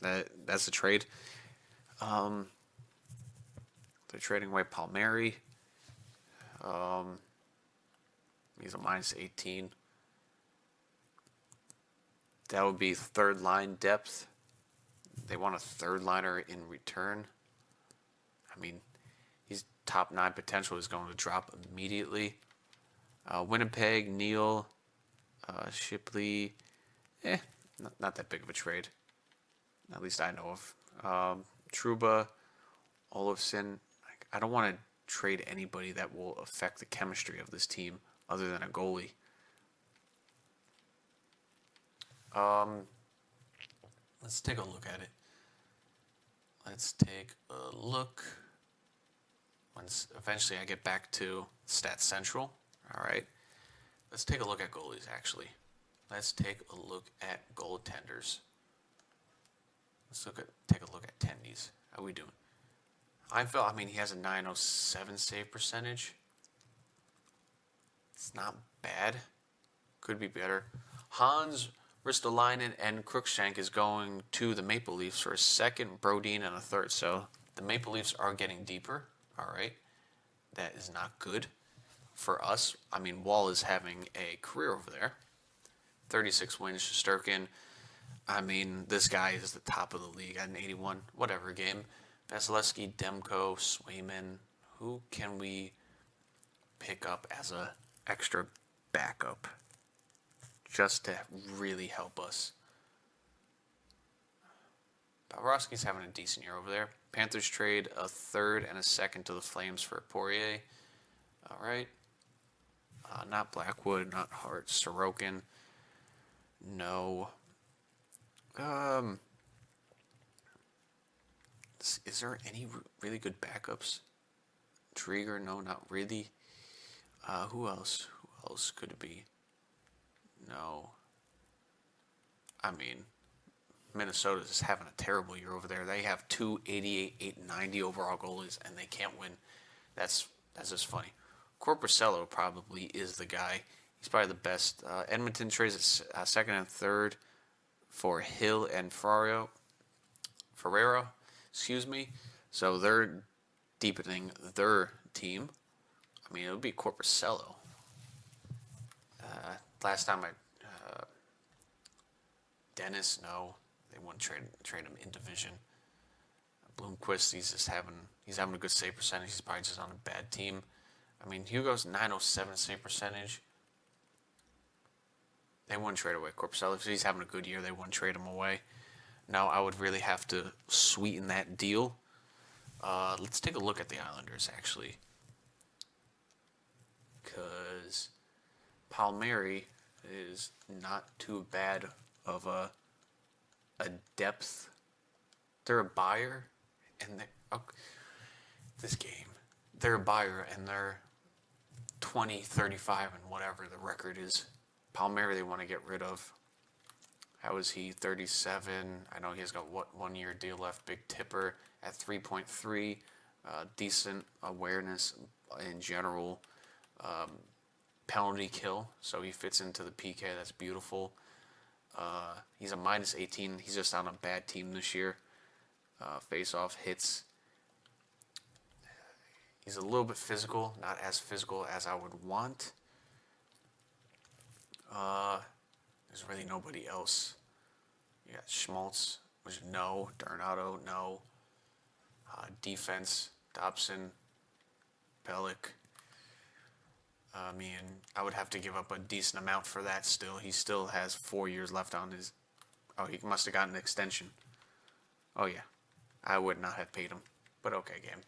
that's a trade. They're trading away Palmieri. He's a -18. That would be third line depth. They want a third liner in return. I mean, his top 9 potential is going to drop immediately. Winnipeg, Neal, Shipley, not that big of a trade. At least I know of. Trouba, Olofsson. I don't want to trade anybody that will affect the chemistry of this team other than a goalie. Let's take a look at it. Let's take a look. Once eventually I get back to Stats Central. All right. Let's take a look at goalies, actually. Let's take a look at goaltenders. Take a look at tendies. How we doing? I mean, he has a 907 save percentage. It's not bad. Could be better. Hans Ristolainen and Cruikshank is going to the Maple Leafs for a second, Brodin, and a third. So the Maple Leafs are getting deeper. All right. That is not good for us. I mean, Wall is having a career over there. 36 wins. Shesterkin, I mean, this guy is the top of the league at an 81 whatever game. Vasilevsky, Demko, Swayman. Who can we pick up as a extra backup just to really help us? Bobrovsky's having a decent year over there. Panthers trade a third and a second to the Flames for Poirier. All right. Not Blackwood, not Hart, Sorokin. No. Is there any really good backups? Trigger? No, not really. Who else? Who else could it be? No. I mean, Minnesota is having a terrible year over there. They have 288, 890 overall goalies, and they can't win. That's just funny. Corpuscello probably is the guy. He's probably the best. Edmonton trades a second and third for Hill and Ferraro. So they're deepening their team. I mean, it would be Corpuscello. Last time Dennis, no, they wouldn't trade him in division. Bloomquist, he's having a good save percentage. He's probably just on a bad team. I mean, Hugo's 907 save percentage. They wouldn't trade away Corpuscello. If he's having a good year, they wouldn't trade him away. Now, I would really have to sweeten that deal. Let's take a look at the Islanders, actually. Because Palmieri is not too bad of a depth. They're a buyer, and they're a buyer, and they're 20, 35, and whatever the record is. Palmieri they want to get rid of. How is he? 37. I know he's got 1 year deal left. Big tipper at 3.3. Decent awareness in general. penalty kill, so he fits into the PK. That's beautiful. He's a minus 18. He's just on a bad team this year. Face-off hits. He's a little bit physical, not as physical as I would want. There's really nobody else. You got Schmaltz, which no. Donato, no. Defense, Dobson, Pellick. I mean, I would have to give up a decent amount for that still. He still has 4 years left on his... Oh, he must have gotten an extension. Oh, yeah. I would not have paid him. But okay, game.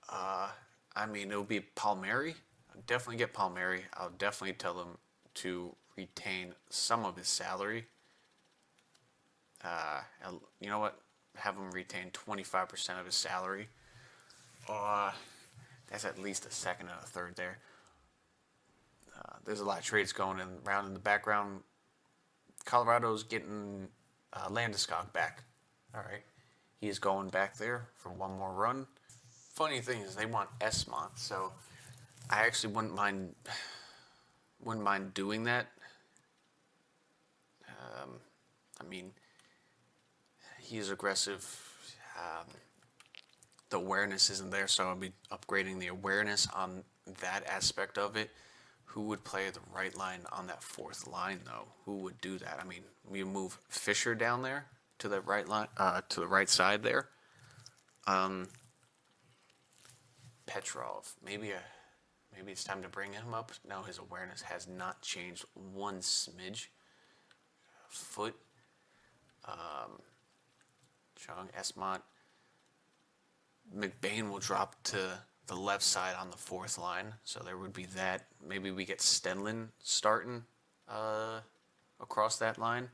I mean, it'll be Palmieri. I'll definitely get Palmieri. I'll definitely tell him to retain some of his salary. You know what? Have him retain 25% of his salary. That's at least a second and a third there. There's a lot of trades going around in the background. Colorado's getting Landeskog back. All right. He is going back there for one more run. Funny thing is they want Esmont, so I actually wouldn't mind doing that. I mean, he's aggressive. The awareness isn't there, so I'll be upgrading the awareness on that aspect of it. Who would play the right line on that fourth line, though? Who would do that? I mean, we move Fisher down there to the right line, to the right side there. Petrov, maybe it's time to bring him up. No, his awareness has not changed one smidge. Foot, Chung, Esmont, McBain will drop to the left side on the fourth line, so there would be that. Maybe we get Stenlin starting across that line.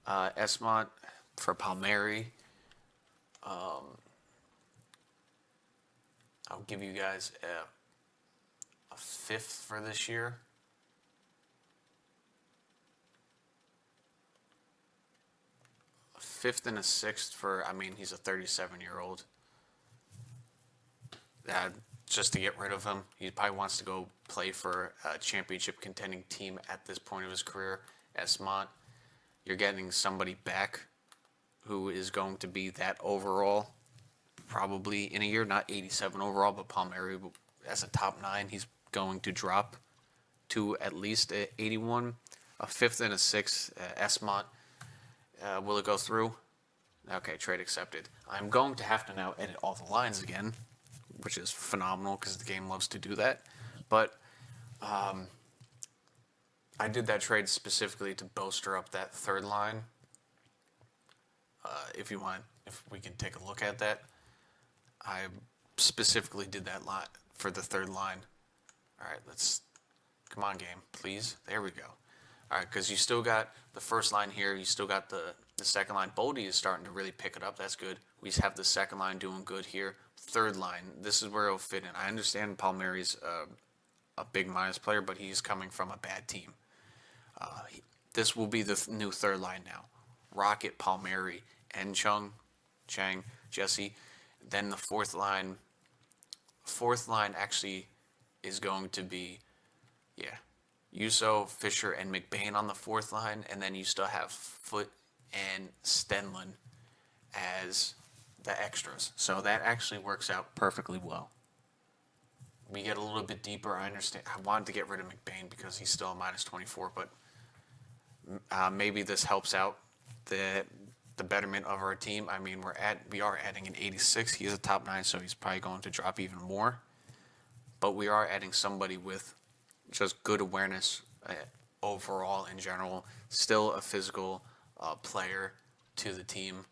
Esmont for Palmieri. I'll give you guys a fifth for this year. A fifth and a sixth for, I mean, he's a 37-year-old. Just to get rid of him. He probably wants to go play for a championship contending team at this point of his career. Esmont, you're getting somebody back who is going to be that overall probably in a year, not 87 overall, but Palmieri as a top 9, he's going to drop to at least 81. A fifth and a sixth, Esmont. Will it go through? Okay, trade accepted. I'm going to have to now edit all the lines again, which is phenomenal because the game loves to do that. But I did that trade specifically to bolster up that third line. If we can take a look at that. I specifically did that lot for the third line. All right, come on, game, please. There we go. All right, because you still got the first line here. You still got the second line. Boldy is starting to really pick it up. That's good. We have the second line doing good here. Third line, this is where it'll fit in. I understand Palmieri's a big minus player, but he's coming from a bad team. This will be the new third line now. Rocket, Palmieri, and Chang, Jesse. Then the fourth line. Fourth line actually is going to be, Yuso, Fisher, and McBain on the fourth line, and then you still have Foot and Stenlin as the extras. So that actually works out perfectly well. We get a little bit deeper. I understand. I wanted to get rid of McBain because he's still a minus 24, but maybe this helps out the betterment of our team. I mean, we are adding an 86. He's a top 9, so he's probably going to drop even more. But we are adding somebody with just good awareness overall in general. Still a physical player to the team.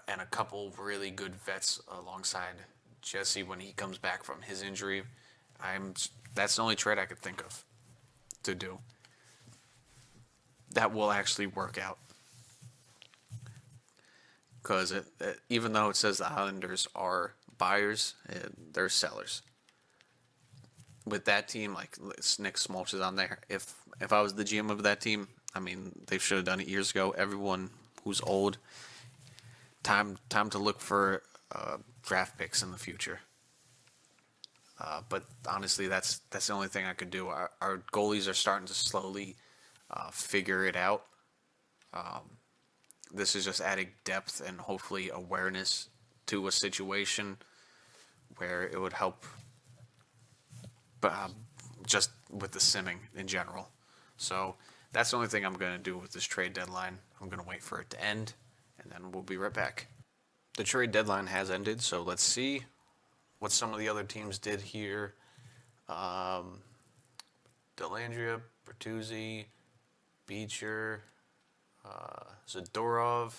And a couple really good vets alongside Jesse when he comes back from his injury. That's the only trade I could think of to do that will actually work out. Because even though it says the Islanders are buyers, they're sellers. With that team, like Nick Smoltz is on there. If I was the GM of that team, I mean, they should have done it years ago. Everyone who's old, time to look for draft picks in the future. But honestly, that's the only thing I could do. Our goalies are starting to slowly figure it out. This is just adding depth and hopefully awareness to a situation where it would help, just with the simming in general. So that's the only thing I'm going to do with this trade deadline. I'm going to wait for it to end, and then we'll be right back. The trade deadline has ended, so let's see what some of the other teams did here. Dellandrea, Bertuzzi, Beecher, Zadorov.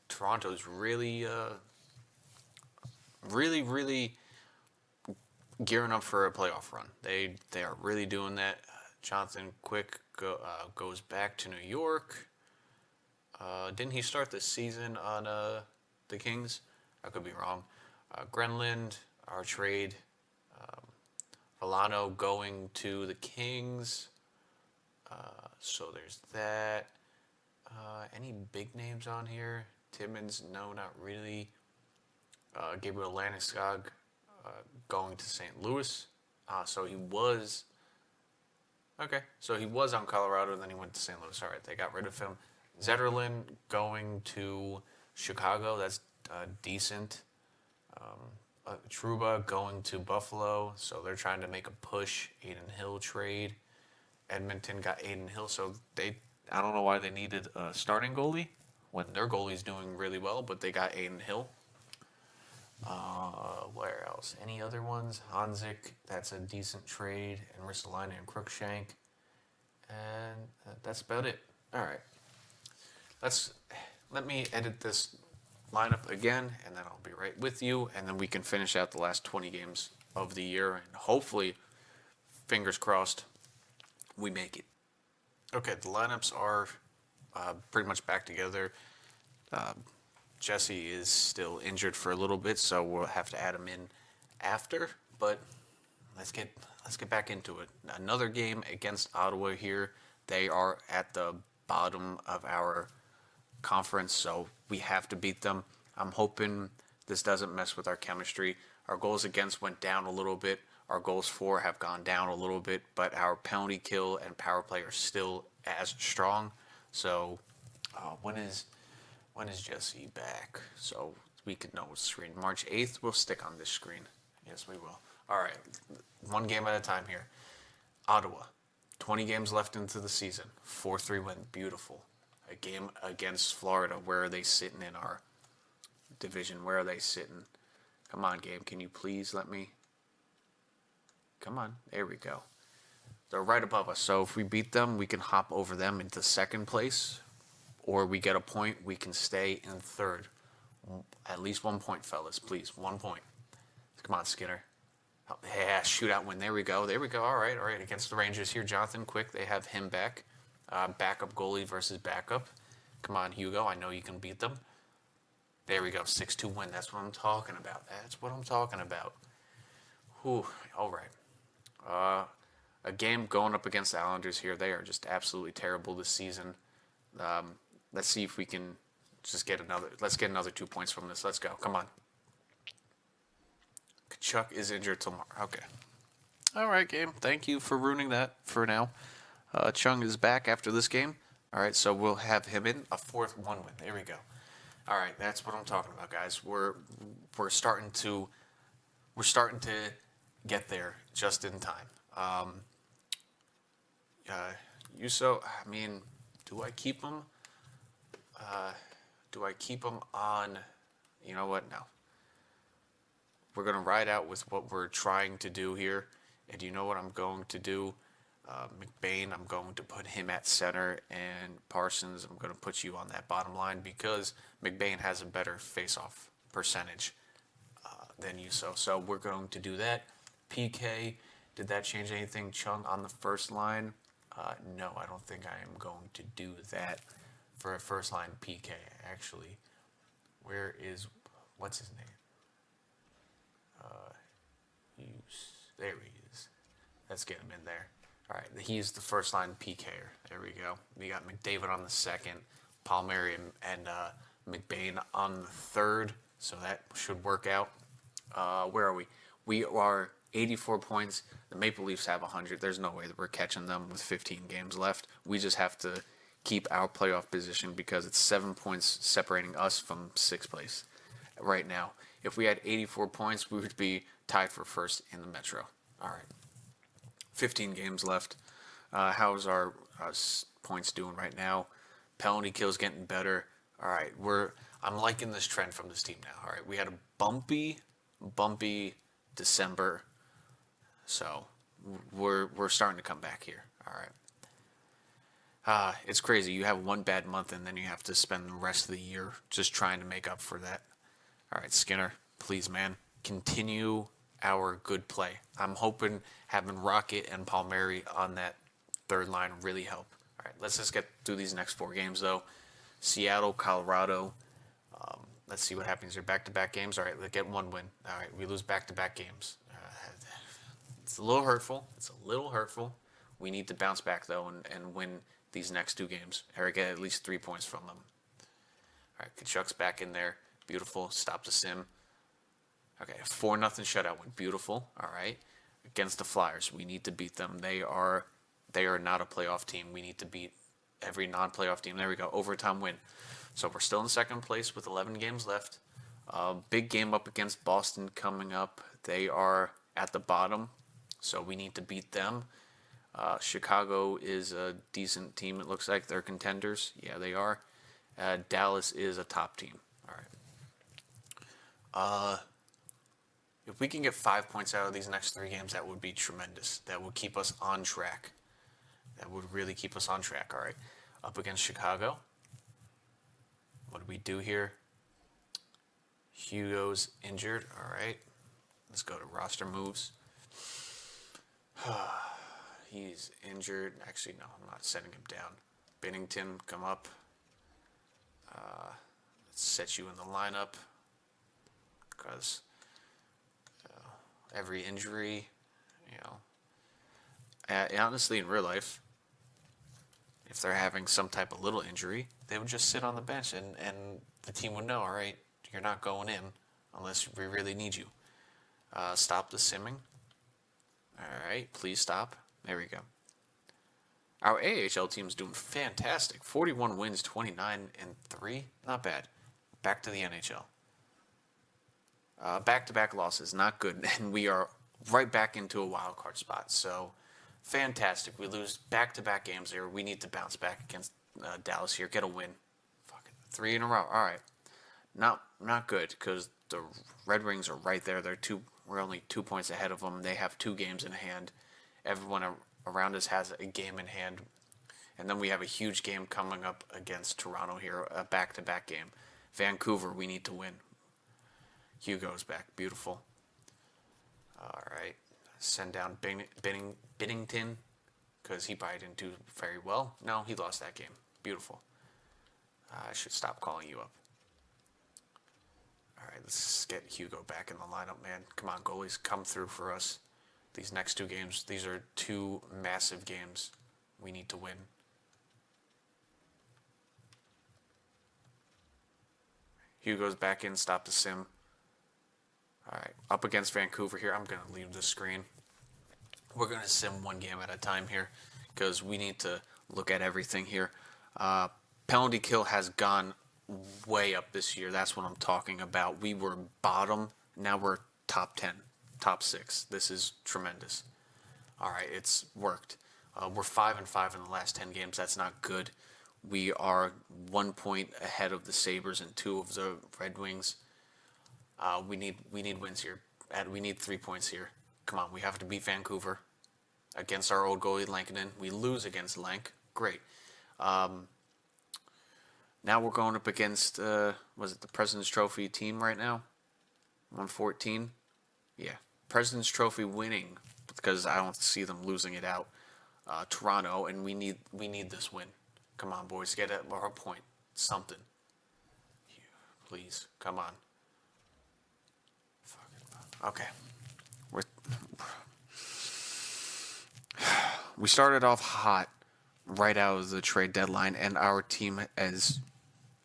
Toronto's really, really gearing up for a playoff run. They are really doing that. Jonathan Quick goes back to New York. Didn't he start the season on the Kings? I could be wrong. Grenland, our trade. Volano going to the Kings. So there's that. Any big names on here? Timmins? No, not really. Gabriel Landeskog going to St. Louis. So he was... Okay, so he was on Colorado, and then he went to St. Louis. All right, they got rid of him. Zetterlund going to Chicago. That's decent. Trouba going to Buffalo. So they're trying to make a push. Aiden Hill trade. Edmonton got Aiden Hill, so I don't know why they needed a starting goalie when their goalie's doing really well, but they got Aiden Hill. Where else? Any other ones? Hanzik, that's a decent trade. And Ristolainen and Crookshank. And that's about it. All right. Let me edit this lineup again, and then I'll be right with you, and then we can finish out the last 20 games of the year, and hopefully, fingers crossed, we make it. Okay, the lineups are pretty much back together. Jesse is still injured for a little bit, so we'll have to add him in after. But let's get back into it. Another game against Ottawa here. They are at the bottom of our conference, so we have to beat them. I'm hoping this doesn't mess with our chemistry. Our goals against went down a little bit. Our goals for have gone down a little bit, but our penalty kill and power play are still as strong. So when is Jesse back? So we could know which screen. March 8th, we'll stick on this screen. Yes, we will. All right, one game at a time here. Ottawa, 20 games left into the season. 4-3 win, beautiful. A game against Florida. Where are they sitting in our division? Where are they sitting? Come on, game. Can you please let me? Come on. There we go. They're right above us. So if we beat them, we can hop over them into second place. Or we get a point, we can stay in third. At least 1 point, fellas. Please, 1 point. Come on, Skinner. Oh, yeah, shootout win. There we go. There we go. All right. Against the Rangers here, Jonathan Quick. They have him back. Backup goalie versus backup. Come on, Hugo. I know you can beat them. There we go. 6-2 win. That's what I'm talking about. That's what I'm talking about. Whew. All right. A game going up against the Islanders here. They are just absolutely terrible this season. Let's see if we can just get another. Let's get another 2 points from this. Let's go. Come on. Kachuk is injured tomorrow. Okay. All right, game. Thank you for ruining that for now. Chung is back after this game. All right, so we'll have him in a 4th 1 win. There we go. All right, that's what I'm talking about, guys. We're starting to get there just in time. Yuso, I mean, do I keep him? Do I keep him on? You know what? No. We're going to ride out with what we're trying to do here. And you know what I'm going to do? McBain, I'm going to put him at center. And Parsons, I'm going to put you on that bottom line because McBain has a better face-off percentage than you. So we're going to do that. PK, did that change anything? Chung on the first line? No, I don't think I am going to do that for a first line PK, actually. What's his name? There he is. Let's get him in there. All right, he's the first line PKer. There we go. We got McDavid on the second, Palmieri and McBain on the third, so that should work out. Where are we? We are 84 points. The Maple Leafs have 100. There's no way that we're catching them with 15 games left. We just have to keep our playoff position because it's 7 points separating us from sixth place right now. If we had 84 points, we would be tied for first in the Metro. All right. 15 games left. How's our points doing right now? Penalty kills getting better. All right, I'm liking this trend from this team now. All right, we had a bumpy December, so we're starting to come back here. All right. It's crazy. You have one bad month, and then you have to spend the rest of the year just trying to make up for that. All right, Skinner, please, man, continue our good play. I'm hoping having Rocket and Palmieri on that third line really help. All right, let's just get through these next 4 games, though. Seattle, Colorado. Let's see what happens here. Back-to-back games. All right, let's get 1 win. All right, we lose back-to-back games. It's a little hurtful. We need to bounce back, though, and win these next 2 games, or get at least 3 points from them. All right, Kachuk's back in there. Beautiful. Stop the sim. Okay, 4-0 shutout win. Beautiful. All right. Against the Flyers, we need to beat them. They are not a playoff team. We need to beat every non-playoff team. There we go. Overtime win. So we're still in second place with 11 games left. Big game up against Boston coming up. They are at the bottom, so we need to beat them. Chicago is a decent team. It looks like they're contenders. Yeah, they are. Dallas is a top team. All right. If we can get 5 points out of these next 3 games, that would be tremendous. That would keep us on track. That would really keep us on track. All right. Up against Chicago. What do we do here? Hugo's injured. All right. Let's go to roster moves. He's injured. Actually, no, I'm not setting him down. Bennington, come up. Let's set you in the lineup. Because every injury, honestly, in real life, if they're having some type of little injury, they would just sit on the bench and the team would know, all right, you're not going in unless we really need you. Stop the simming. All right, please stop. There we go. Our AHL team's doing fantastic. 41 wins, 29-3. Not bad. Back to the NHL. Back-to-back losses, not good. And we are right back into a wild card spot. So, fantastic. We lose back-to-back games here. We need to bounce back against Dallas here. Get a win. Fucking 3 in a row. All right. Not good because the Red Wings are right there. We're only 2 points ahead of them. They have 2 games in hand. Everyone around us has a game in hand. And then we have a huge game coming up against Toronto here, a back-to-back game. Vancouver, we need to win. Hugo's back. Beautiful. All right. Send down Binnington because he probably didn't do very well. No, he lost that game. Beautiful. I should stop calling you up. All right, let's get Hugo back in the lineup, man. Come on, goalies, come through for us. These next 2 games, these are 2 massive games we need to win. Hugo's back in. Stop the sim. All right, up against Vancouver here. I'm going to leave the screen. We're going to sim 1 game at a time here because we need to look at everything here. Penalty kill has gone way up this year. That's what I'm talking about. We were bottom. Now we're top 10, top 6. This is tremendous. All right, it's worked. We're 5-5 in the last 10 games. That's not good. We are 1 point ahead of the Sabres and 2 of the Red Wings. We need wins here. We need 3 points here. Come on, we have to beat Vancouver against our old goalie Lankinen. We lose against Lank. Great. Now we're going up against was it the President's Trophy team right now? 114. Yeah, President's Trophy winning because I don't see them losing it out. Toronto, and we need this win. Come on, boys, get a point. Something. Please, come on. Okay. We started off hot right out of the trade deadline, and our team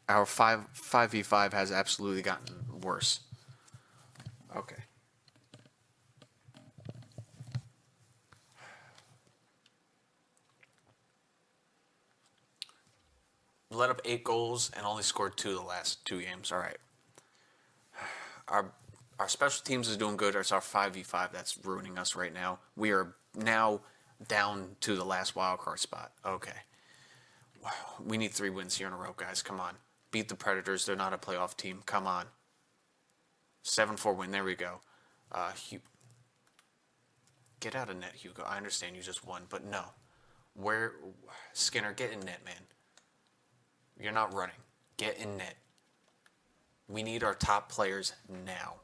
our 5v5 has absolutely gotten worse. Okay. let up 8 goals and only scored 2 the last 2 games. All right. Our special teams is doing good. It's our 5v5 that's ruining us right now. We are now down to the last wild card spot. Okay. Wow. We need 3 wins here in a row, guys. Come on. Beat the Predators. They're not a playoff team. Come on. 7-4 win. There we go. Get out of net, Hugo. I understand you just won, but no. Skinner, get in net, man. You're not running. Get in net. We need our top players now.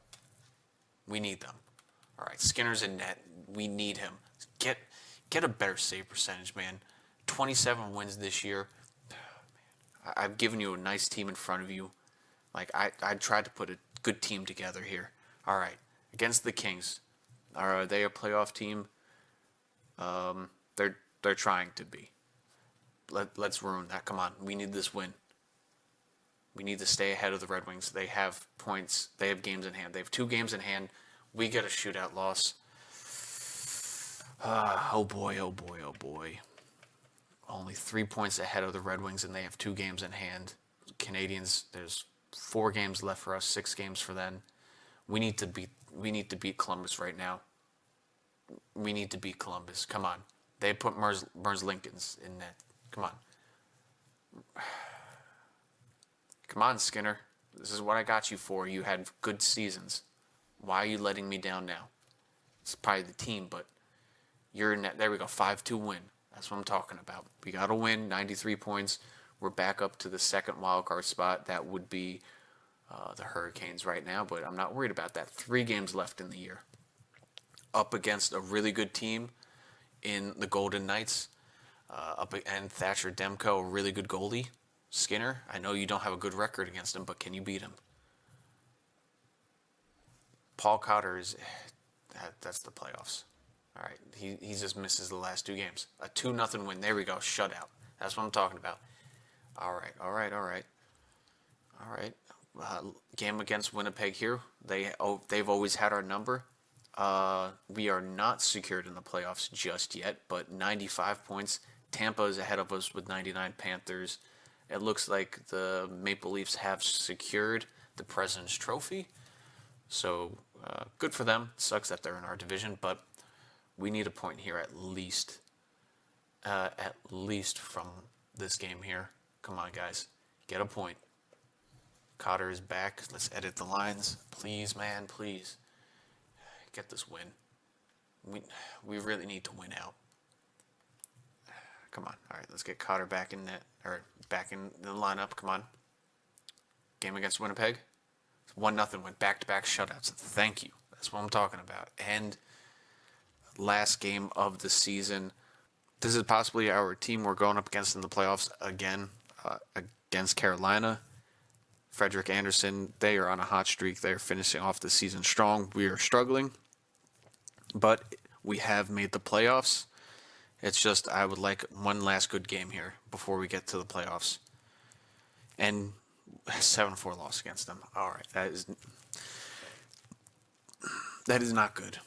We need them. All right, Skinner's in net. We need him. Get a better save percentage, man. 27 wins this year. I've given you a nice team in front of you. Like, I tried to put a good team together here. All right, against the Kings. Are they a playoff team? They're trying to be. Let's ruin that. Come on, we need this win. We need to stay ahead of the Red Wings. They have points. They have games in hand. They have 2 games in hand. We get a shootout loss. Oh boy, oh boy, oh boy. Only 3 points ahead of the Red Wings, and they have 2 games in hand. Canadians, there's 4 games left for us, 6 games for them. We need to beat Columbus right now. We need to beat Columbus. Come on. They put Merz Lincolns in net. Come on. Come on, Skinner. This is what I got you for. You had good seasons. Why are you letting me down now? It's probably the team, but you're in net. There we go. 5-2 win. That's what I'm talking about. We got to win. 93 points. We're back up to the second wild card spot. That would be the Hurricanes right now, but I'm not worried about that. 3 games left in the year. Up against a really good team in the Golden Knights. And Thatcher Demko, a really good goalie. Skinner, I know you don't have a good record against him, but can you beat him? Paul Cotter that's the playoffs. All right, he just misses the last 2 games. A 2-0 win. There we go. Shutout. That's what I'm talking about. All right. Game against Winnipeg here. They've always had our number. We are not secured in the playoffs just yet, but 95 points. Tampa is ahead of us with 99. Panthers. It looks like the Maple Leafs have secured the President's Trophy. So good for them. Sucks that they're in our division, but we need a point here at least. At least from this game here. Come on, guys. Get a point. Cotter is back. Let's edit the lines. Please, man, please. Get this win. We really need to win out. Come on. All right, let's get Cotter back in net, or back in the lineup. Come on. Game against Winnipeg. 1-0 win. Back-to-back shutouts. Thank you. That's what I'm talking about. And last game of the season. This is possibly our team we're going up against in the playoffs again, against Carolina. Frederick Anderson, they are on a hot streak. They're finishing off the season strong. We are struggling, but we have made the playoffs. It's just I would like one last good game here before we get to the playoffs. And 7-4 loss against them. All right, that is not good.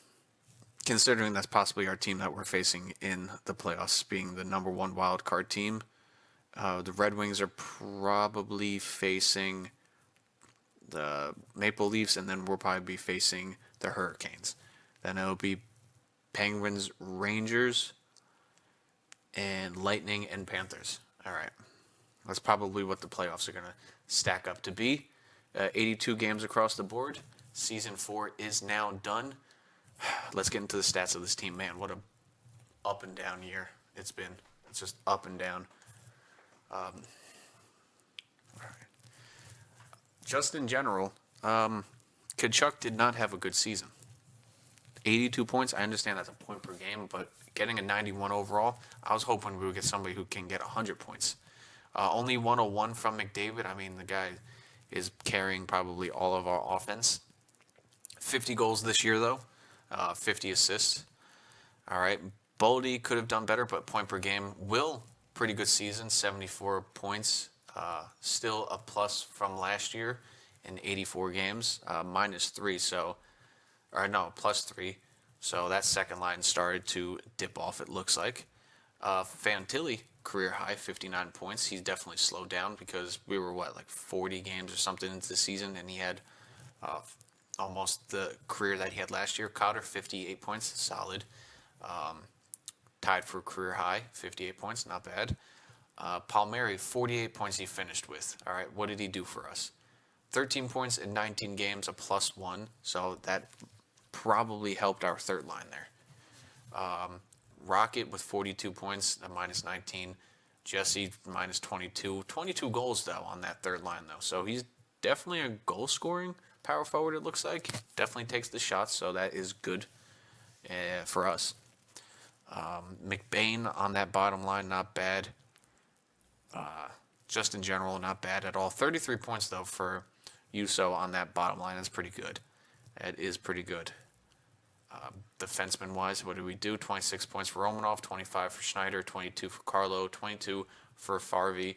Considering that's possibly our team that we're facing in the playoffs, being the number 1 wild card team. The Red Wings are probably facing the Maple Leafs, and then we'll probably be facing the Hurricanes. Then it'll be Penguins, Rangers, and Lightning and Panthers. All right. That's probably what the playoffs are going to stack up to be. 82 games across the board. Season 4 is now done. Let's get into the stats of this team. Man, what a up and down year it's been. It's just up and down. All right. Just in general, Tkachuk did not have a good season. 82 points. I understand that's a point per game, but getting a 91 overall, I was hoping we would get somebody who can get 100 points. Only 101 from McDavid. I mean, the guy is carrying probably all of our offense. 50 goals this year, though. 50 assists. All right. Boldy could have done better, but point per game. Will, pretty good season, 74 points. Still a plus from last year in 84 games, -3. So, or no, +3. So that second line started to dip off, it looks like. Fantilli, career high, 59 points. He's definitely slowed down because we were, like 40 games or something into the season, and he had uh, almost the career that he had last year. Cotter, 58 points, solid. Tied for career high, 58 points, not bad. Palmieri, 48 points he finished with. All right, what did he do for us? 13 points in 19 games, a +1. So that probably helped our third line there. Rocket with 42 points, a -19. Jesse, -22. 22 goals, though, on that third line, though. So he's definitely a goal-scoring power forward, it looks like. Definitely takes the shots, so that is good for us. McBain on that bottom line, not bad. Just in general, not bad at all. 33 points, though, for Yuso on that bottom line. That's pretty good. That is pretty good. Defenseman-wise, what do we do? 26 points for Romanov, 25 for Schneider, 22 for Carlo, 22 for Favre.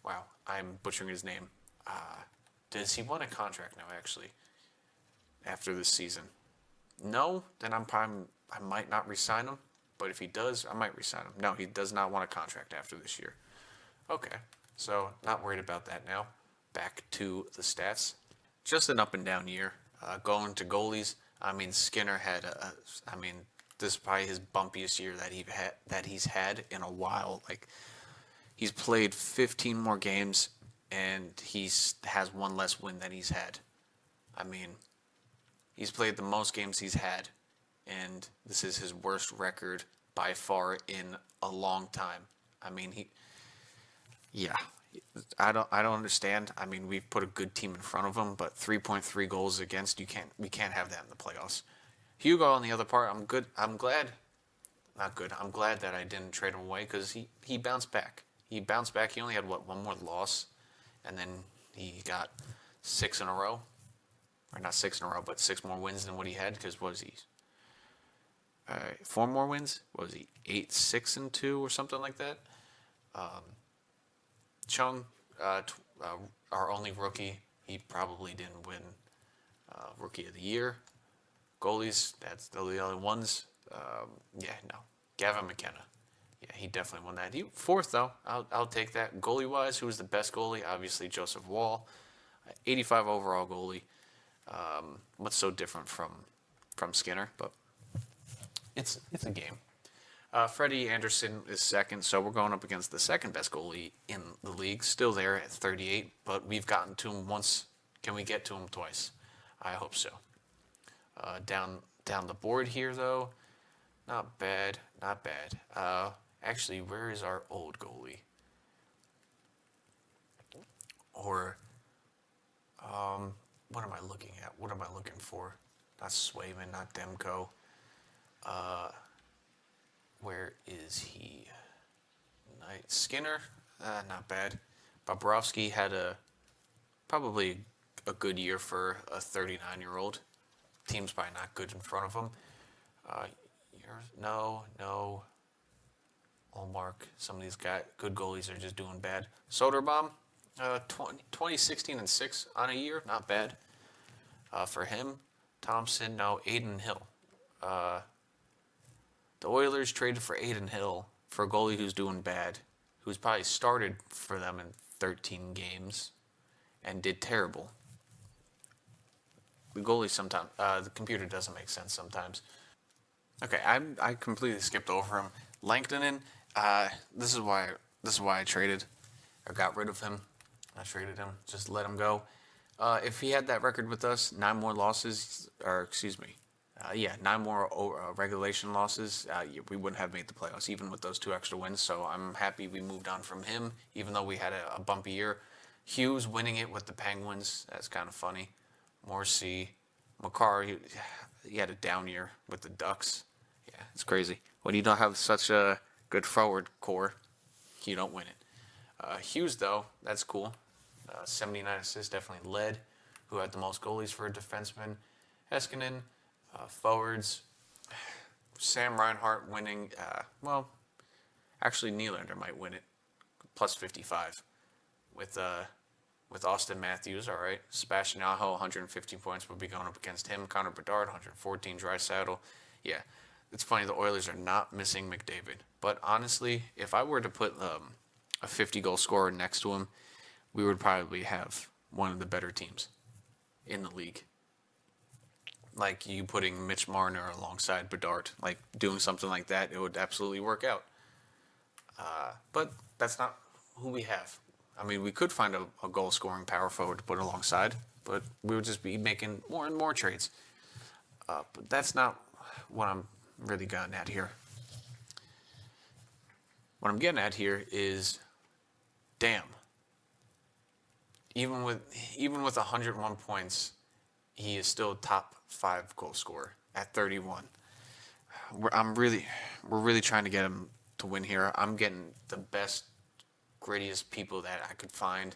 Wow, I'm butchering his name. Does he want a contract now, actually, after this season? No? Then I might not re-sign him. But if he does, I might re-sign him. No, he does not want a contract after this year. Okay, so not worried about that now. Back to the stats. Just an up and down year. Going to goalies, Skinner had this is probably his bumpiest year that he's had in a while. Like, he's played 15 more games and has one less win than he's had. He's played the most games he's had, and this is his worst record by far in a long time. I don't understand. We've put a good team in front of him, but 3.3 goals against, we can't have that in the playoffs. Hugo, on the other part, I'm glad that I didn't trade him away because he bounced back. He only had one more loss, and then he got 6 in a row, or not 6 in a row, but 6 more wins than what he had. Because what was he? 4 more wins. What was he? 8, 6, and 2, or something like that. Chung, our only rookie, he probably didn't win Rookie of the Year. Goalies, that's the only ones. Gavin McKenna. Yeah, he definitely won that. He fourth, though. I'll take that. Goalie-wise, who was the best goalie? Obviously, Joseph Wall. 85 overall goalie. What's so different from Skinner? But it's a game. Freddie Anderson is second, so we're going up against the second best goalie in the league. Still there at 38, but we've gotten to him once. Can we get to him twice? I hope so. Down the board here, though, not bad. Actually, where is our old goalie? Or, what am I looking at? What am I looking for? Not Swayman, not Demko. Where is he? Skinner, not bad. Bobrovsky had probably a good year for a 39-year-old. Team's probably not good in front of him. No. Allmark, some of these good goalies are just doing bad. Soderbaum, 2016 and 6 on a year, not bad. For him, Thompson, no. Aiden Hill. The Oilers traded for Aiden Hill for a goalie who's doing bad, who's probably started for them in 13 games and did terrible. The goalie sometimes, the computer doesn't make sense sometimes. Okay, I completely skipped over him. Langtonen, this is why I traded, or got rid of him. I traded him, just let him go. If he had that record with us, 9 more losses, or excuse me, 9 more regulation losses, we wouldn't have made the playoffs, even with those 2 extra wins. So I'm happy we moved on from him, even though we had a bumpy year. Hughes winning it with the Penguins, that's kind of funny. Morrissey, Makar, he had a down year with the Ducks. Yeah, it's crazy. When you don't have such a good forward core, you don't win it. Hughes, though, that's cool. 79 assists, definitely led. Who had the most goalies for a defenseman? Heiskanen. Forwards, Sam Reinhart winning. Actually, Nylander might win it, plus 55. With Austin Matthews, all right. Sebastian Aho, 150 points, will be going up against him. Connor Bedard, 114. Draisaitl, yeah. it's funny, the Oilers are not missing McDavid. But honestly, if I were to put a 50-goal scorer next to him, we would probably have one of the better teams in the league. Like you putting Mitch Marner alongside Bedard, like doing something like that, it would absolutely work out. But that's not who we have. I mean, we could find a goal-scoring power forward to put alongside, but we would just be making more and more trades. But that's not what I'm really getting at here. What I'm getting at here is, damn. Even with 101 points, he is still top 5 goal scorer at 31. We're really trying to get him to win here. I'm getting the best, grittiest people that I could find,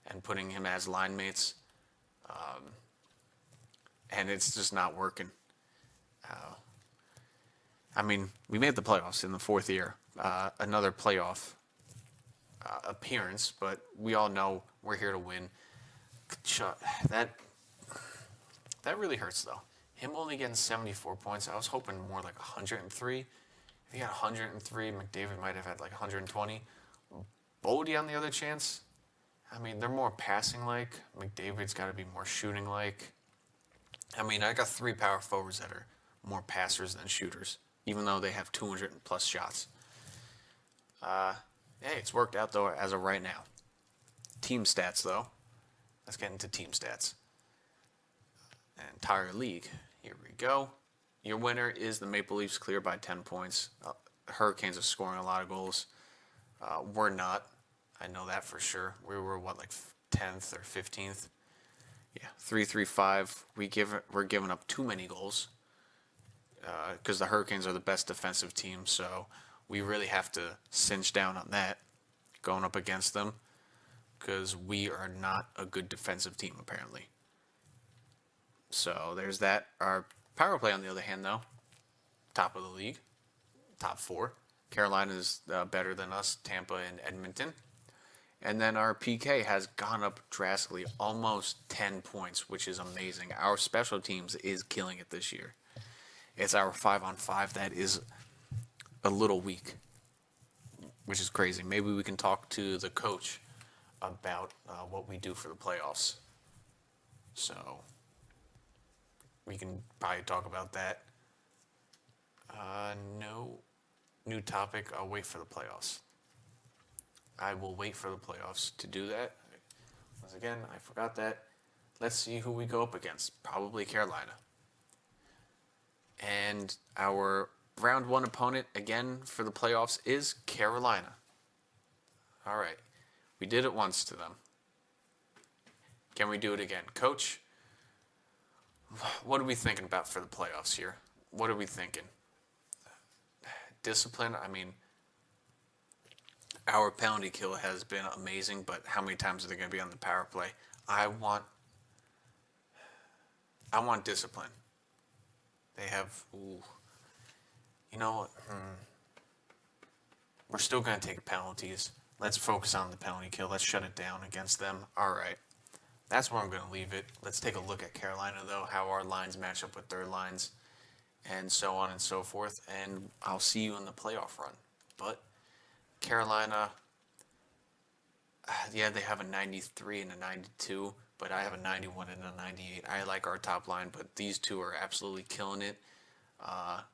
and putting him as line mates, and it's just not working. I mean, we made the playoffs in the 4th year, another playoff appearance, but we all know we're here to win. That really hurts, though. Him only getting 74 points. I was hoping more like 103. If he got 103, McDavid might have had like 120. Boldy on the other chance, I mean, they're more passing-like. McDavid's got to be more shooting-like. I mean, I got 3 power forwards that are more passers than shooters, even though they have 200-plus shots. Hey, it's worked out, though, as of right now. Team stats, though. Let's get into team stats. Entire league. Here we go. Your winner is the Maple Leafs, clear by 10 points. Hurricanes are scoring a lot of goals. We're not. I know that for sure. We were, like 10th or 15th? Yeah, 3-3-5. We're giving up too many goals because the Hurricanes are the best defensive team, so we really have to cinch down on that going up against them because we are not a good defensive team, apparently. So there's that. Our power play, on the other hand, though, top of the league, top 4. Carolina is better than us, Tampa and Edmonton. And then our PK has gone up drastically, almost 10 points, which is amazing. Our special teams is killing it this year. It's our 5-on-5 that is a little weak, which is crazy. Maybe we can talk to the coach about what we do for the playoffs. So we can probably talk about that. No new topic. I'll wait for the playoffs. I will wait for the playoffs to do that. Once again, I forgot that. Let's see who we go up against. Probably Carolina. And our round 1 opponent, again, for the playoffs is Carolina. All right. We did it once to them. Can we do it again? Coach, what are we thinking about for the playoffs here? What are we thinking? Discipline, I mean, our penalty kill has been amazing, but how many times are they going to be on the power play? I want discipline. They have, you know what? We're still going to take penalties. Let's focus on the penalty kill. Let's shut it down against them. All right. That's where I'm going to leave it. Let's take a look at Carolina, though, how our lines match up with their lines, and so on and so forth. And I'll see you in the playoff run. But Carolina, yeah, they have a 93 and a 92, but I have a 91 and a 98. I like our top line, but these two are absolutely killing it.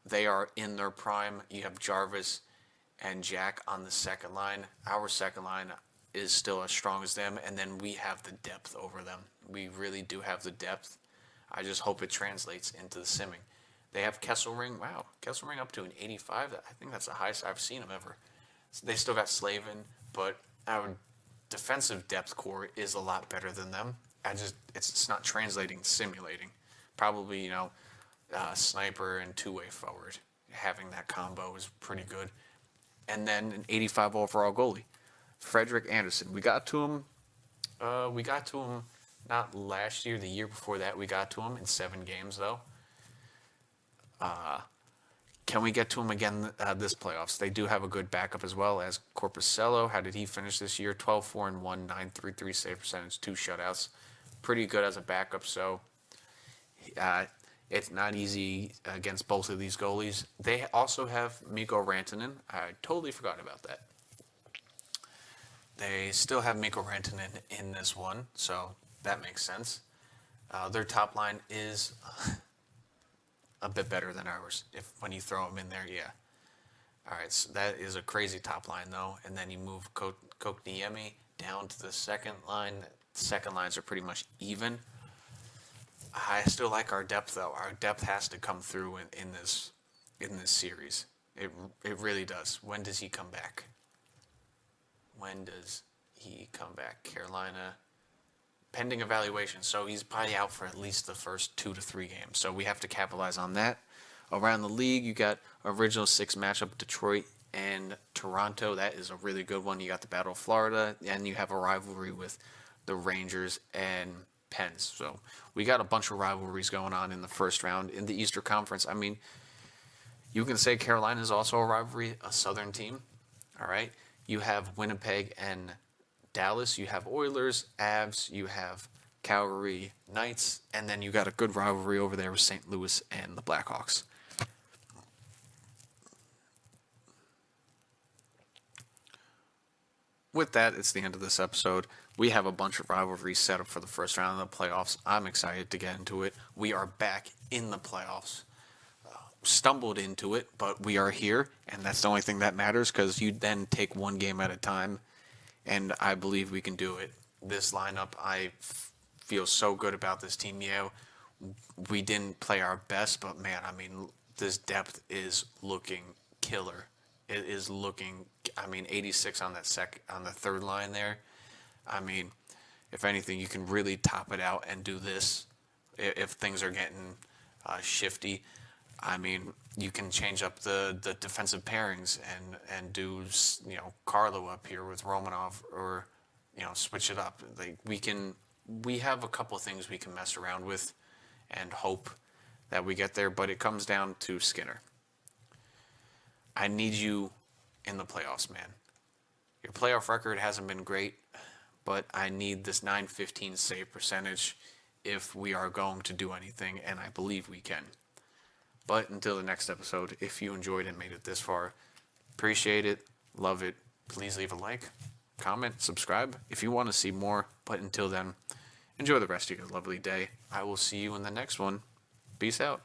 They are in their prime. You have Jarvis and Jack on the second line. Our second line is still as strong as them, and then we have the depth over them. We really do have the depth. I just hope it translates into the simming. They have Kesselring. Wow, Kesselring up to an 85. I think that's the highest I've seen him ever. They still got Slavin, but our defensive depth core is a lot better than them. It's not translating, simulating. Probably, sniper and two-way forward. Having that combo is pretty good. And then an 85 overall goalie, Frederick Anderson. We got to him not last year, the year before that. We got to him in 7 games, though. Can we get to him again this playoffs? They do have a good backup as well as Corpusello. How did he finish this year? 12-4-1, 9.33 save percentage, 2 shutouts. Pretty good as a backup. So It's not easy against both of these goalies. They also have Mikko Rantanen. I totally forgot about that. They still have Mikko Rantanen in this one, so that makes sense. Their top line is a bit better than ours. If when you throw them in there, yeah. All right, so that is a crazy top line though, and then you move Kokniemi down to the second line. The second lines are pretty much even. I still like our depth though. Our depth has to come through in this series. It really does. When does he come back? When does he come back? Carolina, pending evaluation. So he's probably out for at least the first 2 to 3 games. So we have to capitalize on that. Around the league, you got original 6 matchup Detroit and Toronto. That is a really good one. You got the Battle of Florida, and you have a rivalry with the Rangers and Pens. So we got a bunch of rivalries going on in the first round. In the Eastern Conference, I mean, you can say Carolina is also a rivalry, a Southern team. All right. You have Winnipeg and Dallas. You have Oilers, Avs. You have Calgary Knights. And then you got a good rivalry over there with St. Louis and the Blackhawks. With that, it's the end of this episode. We have a bunch of rivalries set up for the first round of the playoffs. I'm excited to get into it. We are back in the playoffs. Stumbled into it, but we are here, and that's the only thing that matters because you then take one game at a time, and I believe we can do it. This lineup, I feel so good about this team. Yeah, we didn't play our best, but man, I mean, this depth is looking killer. It is looking, I mean, 86 on on the third line there. I mean, if anything, you can really top it out and do this if things are getting shifty. I mean, you can change up the defensive pairings and do, Carlo up here with Romanov, or switch it up. Like we have a couple things we can mess around with and hope that we get there, but it comes down to Skinner. I need you in the playoffs, man. Your playoff record hasn't been great, but I need this .915 save percentage if we are going to do anything, and I believe we can. But until the next episode, if you enjoyed and made it this far, appreciate it, love it. Please leave a like, comment, subscribe if you want to see more. But until then, enjoy the rest of your lovely day. I will see you in the next one. Peace out.